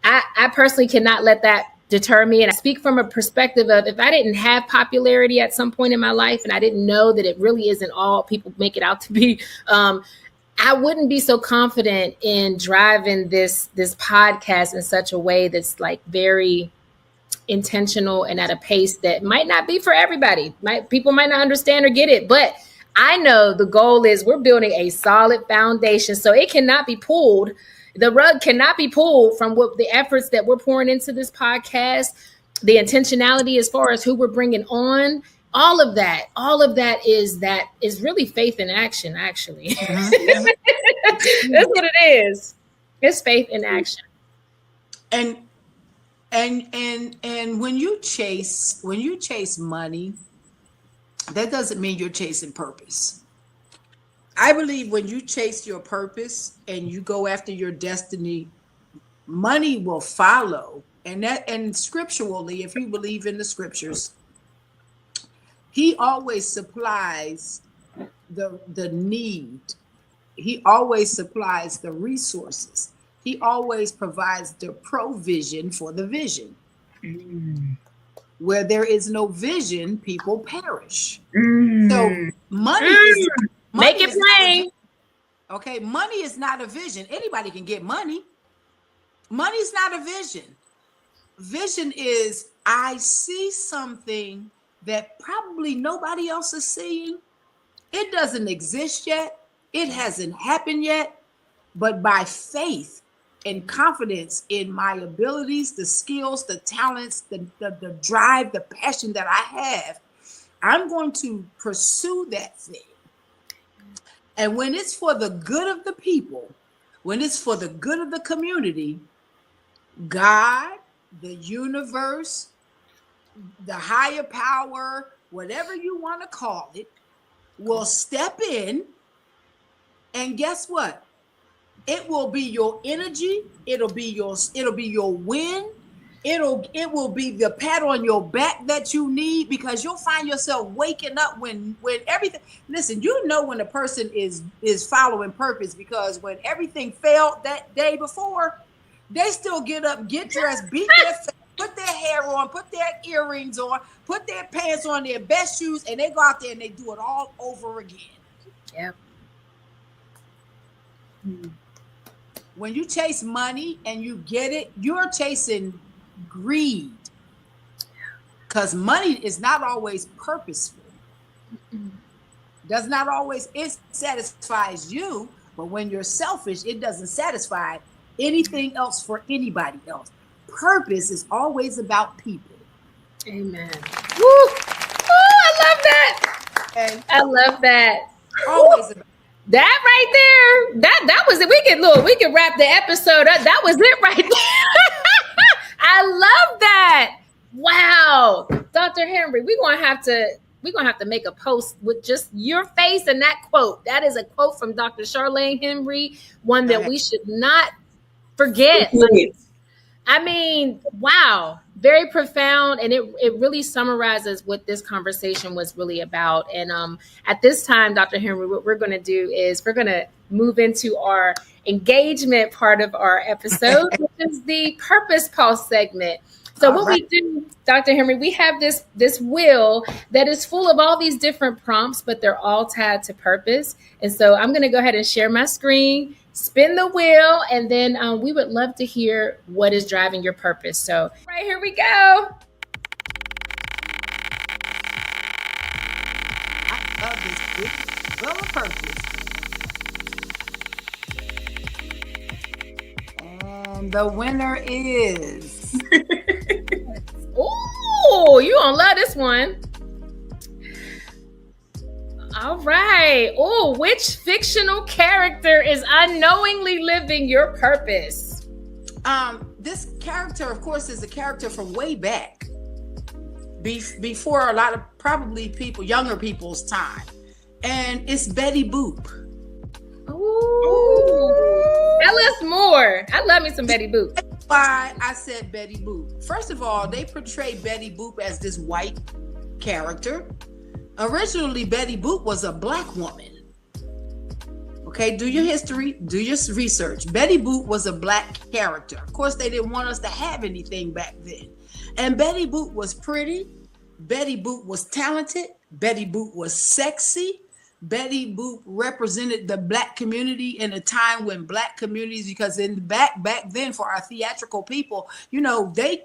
I personally cannot let that deter me. And I speak from a perspective of if I didn't have popularity at some point in my life and I didn't know that it really isn't all people make it out to be, I wouldn't be so confident in driving this podcast in such a way that's like very intentional and at a pace that might not be for everybody. People might not understand or get it, but I know the goal is we're building a solid foundation, so it cannot be pulled. The rug cannot be pulled from what the efforts that we're pouring into this podcast, the intentionality as far as who we're bringing on. All of that is really faith in action, actually. Mm-hmm. That's what it is. It's faith in action. And when you chase money, that doesn't mean you're chasing purpose. I believe when you chase your purpose and you go after your destiny, money will follow. And scripturally, if you believe in the scriptures, he always supplies the need. He always supplies the resources. He always provides the provision for the vision. Where there is no vision, people perish. So money is make it plain. Okay, money is not a vision. Anybody can get money. Money is not a vision. Vision is I see something that probably nobody else is seeing. It doesn't exist yet. It hasn't happened yet. But by faith and confidence in my abilities, the skills, the talents, the drive, the passion that I have, I'm going to pursue that thing. And when it's for the good of the people, when it's for the good of the community, God, the universe, the higher power, whatever you want to call it, will step in. And guess what? It will be your energy. It'll be your win. It will be the pat on your back that you need, because you'll find yourself waking up when everything. Listen, you know when a person is following purpose, because when everything failed that day before, they still get up, get dressed, beat their face, put their hair on, put their earrings on, put their pants on, their best shoes, and they go out there and they do it all over again. Yep. When you chase money and you get it, you're chasing greed, because money is not always purposeful. Does not always, it satisfies you, but when you're selfish, it doesn't satisfy anything else for anybody else. Purpose is always about people. Amen. Woo! Oh, I love that. And I love that. always about that right there. That was it. We can wrap the episode up. That was it right there. I love that. Wow. Dr. Henry, we're gonna have to make a post with just your face and that quote. That is a quote from Dr. Charlene Henry, one that we should not forget. I mean, wow, very profound. And it really summarizes what this conversation was really about. And at this time, Dr. Henry, what we're going to do is we're going to move into our engagement part of our episode, which is the Purpose Pulse segment. So what we do, Dr. Henry, we have this wheel that is full of all these different prompts, but they're all tied to purpose. And so I'm going to go ahead and share my screen, spin the wheel, and then we would love to hear what is driving your purpose. So right, here we go. I love this wheel of purpose. And the winner is... Ooh, you gonna love this one. All right. Oh, which fictional character is unknowingly living your purpose? This character, of course, is a character from way back, before a lot of probably younger people's time, and it's Betty Boop. Ooh. Tell us more. I love me some Betty Boop. That's why I said Betty Boop. First of all, they portray Betty Boop as this white character. Originally, Betty Boop was a black woman. Okay, do your history, do your research. Betty Boop was a black character. Of course, they didn't want us to have anything back then. And Betty Boop was pretty. Betty Boop was talented. Betty Boop was sexy. Betty Boop represented the Black community in a time when Black communities, because in back then for our theatrical people, you know, they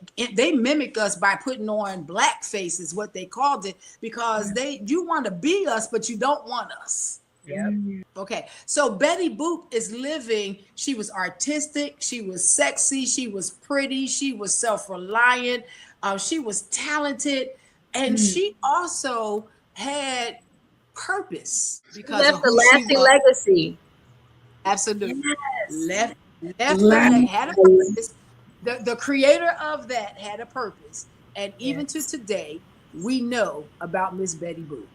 mimicked us by putting on blackface is what they called it, because you want to be us, but you don't want us. Yep. Okay, so Betty Boop is living. She was artistic, she was sexy, she was pretty, she was self-reliant, she was talented, and she also had purpose because left a lasting legacy. Absolutely. Yes. Left had a purpose. The creator of that had a purpose. And even to today, we know about Miss Betty Boop.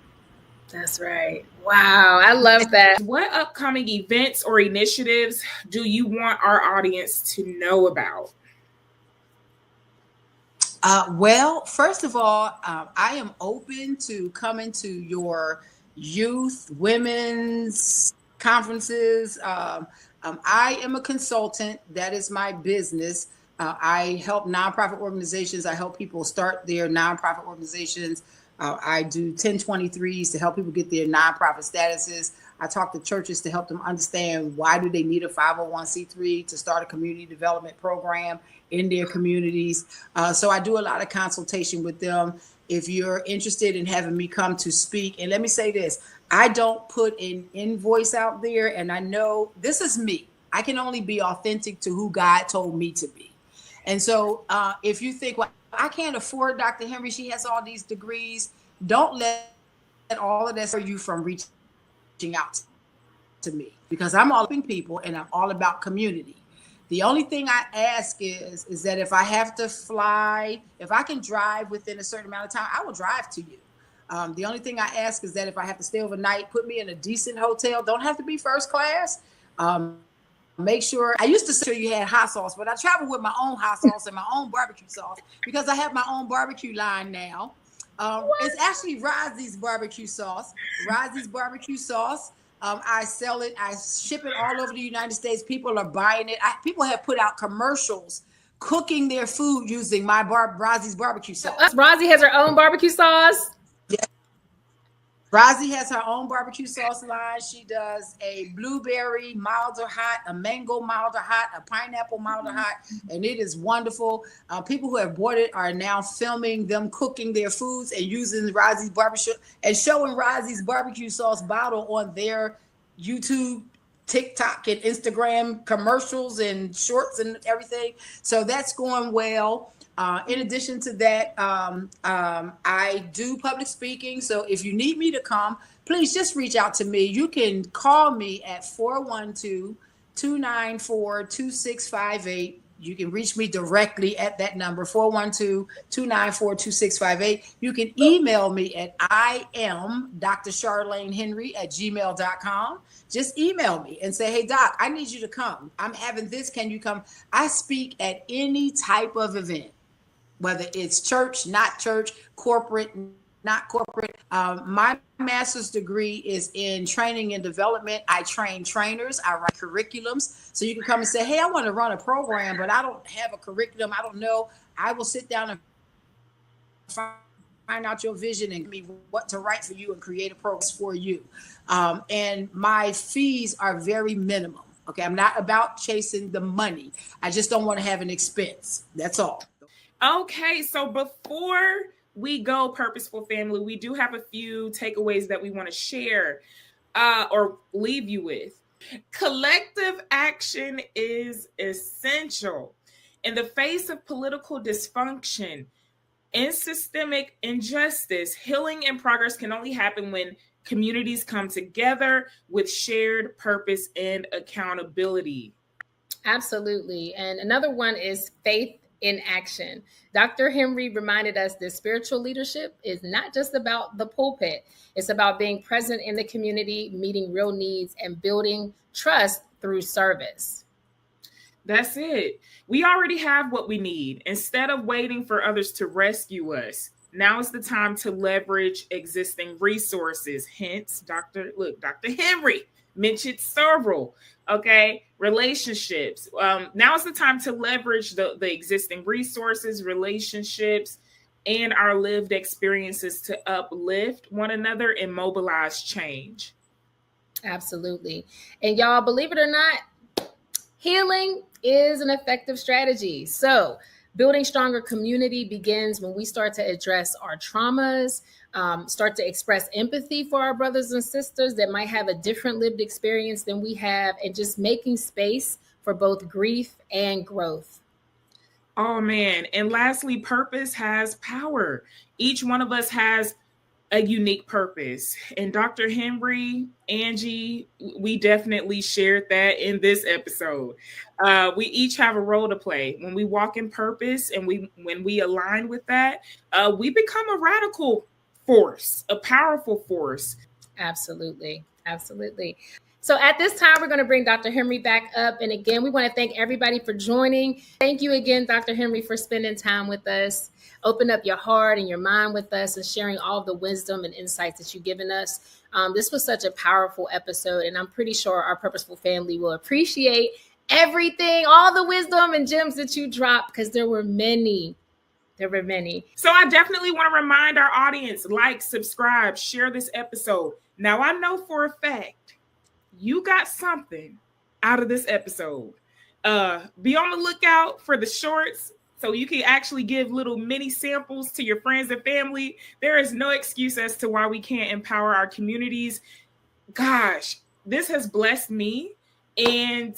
That's right. Wow. I love that. What upcoming events or initiatives do you want our audience to know about? Well, first of all, I am open to coming to your youth, women's conferences. I am a consultant. That is my business. I help nonprofit organizations. I help people start their nonprofit organizations. I do 1023s to help people get their nonprofit statuses. I talk to churches to help them understand why do they need a 501c3 to start a community development program in their communities. So I do a lot of consultation with them. If you're interested in having me come to speak, and let me say this, I don't put an invoice out there, and I know this is me. I can only be authentic to who God told me to be. And so if you think, well, I can't afford Dr. Henry, she has all these degrees, don't let all of that hurt you from reaching out to me, because I'm all about people and I'm all about community. The only thing I ask is that if I have to fly, if I can drive within a certain amount of time, I will drive to you. The only thing I ask is that if I have to stay overnight, put me in a decent hotel. Don't have to be first class. Make sure, I used to say you had hot sauce, but I travel with my own hot sauce and my own barbecue sauce because I have my own barbecue line now. It's actually Rosie's barbecue sauce. Rosie's barbecue sauce. I sell it. I ship it all over the United States. People are buying it. People have put out commercials cooking their food using my Rosie's barbecue sauce. Rosie has her own barbecue sauce. Yeah. Rosie has her own barbecue sauce line. She does a blueberry mild or hot, a mango mild or hot, a pineapple mild or hot, and it is wonderful. People who have bought it are now filming them cooking their foods and using Rosie's barbecue and showing Rosie's barbecue sauce bottle on their YouTube, TikTok, and Instagram commercials and shorts and everything. So that's going well. In addition to that, I do public speaking. So if you need me to come, please just reach out to me. You can call me at 412-294-2658. You can reach me directly at that number, 412-294-2658. You can email me at iam.Charlene@gmail.com. Just email me and say, hey, Doc, I need you to come. I'm having this. Can you come? I speak at any type of event, whether it's church, not church, corporate, not corporate. My master's degree is in training and development. I train trainers. I write curriculums. So you can come and say, hey, I want to run a program, but I don't have a curriculum. I don't know. I will sit down and find out your vision and give me what to write for you and create a program for you. And my fees are very minimum. Okay, I'm not about chasing the money. I just don't want to have an expense. That's all. Okay, so before we go, Purposeful Family, we do have a few takeaways that we want to share or leave you with. Collective action is essential. In the face of political dysfunction and systemic injustice, healing and progress can only happen when communities come together with shared purpose and accountability. Absolutely. And another one is faith in action. Dr. Henry reminded us that spiritual leadership is not just about the pulpit. It's about being present in the community, meeting real needs, and building trust through service. That's it. We already have what we need. Instead of waiting for others to rescue us, now is the time to leverage existing resources. Hence, Dr. Henry mentioned several, okay, relationships. Now is the time to leverage the existing resources, relationships, and our lived experiences to uplift one another and mobilize change. Absolutely. And y'all, believe it or not, healing is an effective strategy. So building stronger community begins when we start to address our traumas, start to express empathy for our brothers and sisters that might have a different lived experience than we have, and just making space for both grief and growth. Oh, man. And lastly, purpose has power. Each one of us has a unique purpose. And Dr. Henry, Angee, we definitely shared that in this episode. We each have a role to play. When we walk in purpose and when we align with that, we become a radical force, a powerful force. Absolutely. Absolutely. So at this time, we're going to bring Dr. Henry back up. And again, we want to thank everybody for joining. Thank you again, Dr. Henry, for spending time with us. Open up your heart and your mind with us and sharing all the wisdom and insights that you've given us. This was such a powerful episode, and I'm pretty sure our Purposeful family will appreciate everything, all the wisdom and gems that you dropped, because there were many. There were many. So I definitely want to remind our audience, like, subscribe, share this episode. Now, I know for a fact you got something out of this episode. Be on the lookout for the shorts so you can actually give little mini samples to your friends and family. There is no excuse as to why we can't empower our communities. Gosh, this has blessed me, and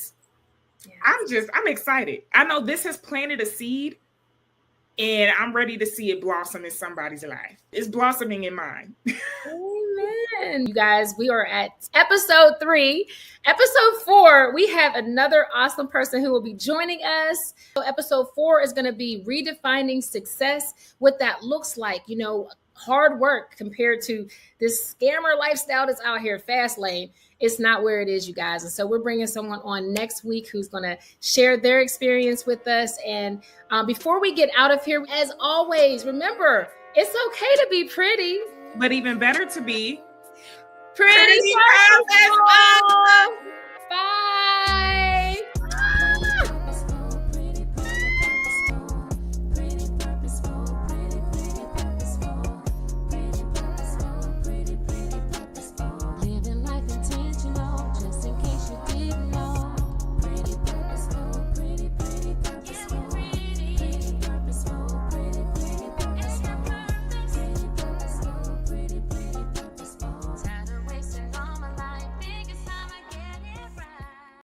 I'm excited. I know this has planted a seed, and I'm ready to see it blossom in somebody's life. It's blossoming in mine. Amen. You guys, we are at episode 3. Episode 4, we have another awesome person who will be joining us. So episode 4 is going to be redefining success, what that looks like, hard work compared to this scammer lifestyle that's out here, fast lane. It's not where it is, you guys. And so we're bringing someone on next week who's going to share their experience with us. And before we get out of here, as always, remember, it's okay to be pretty, but even better to be pretty purposeful.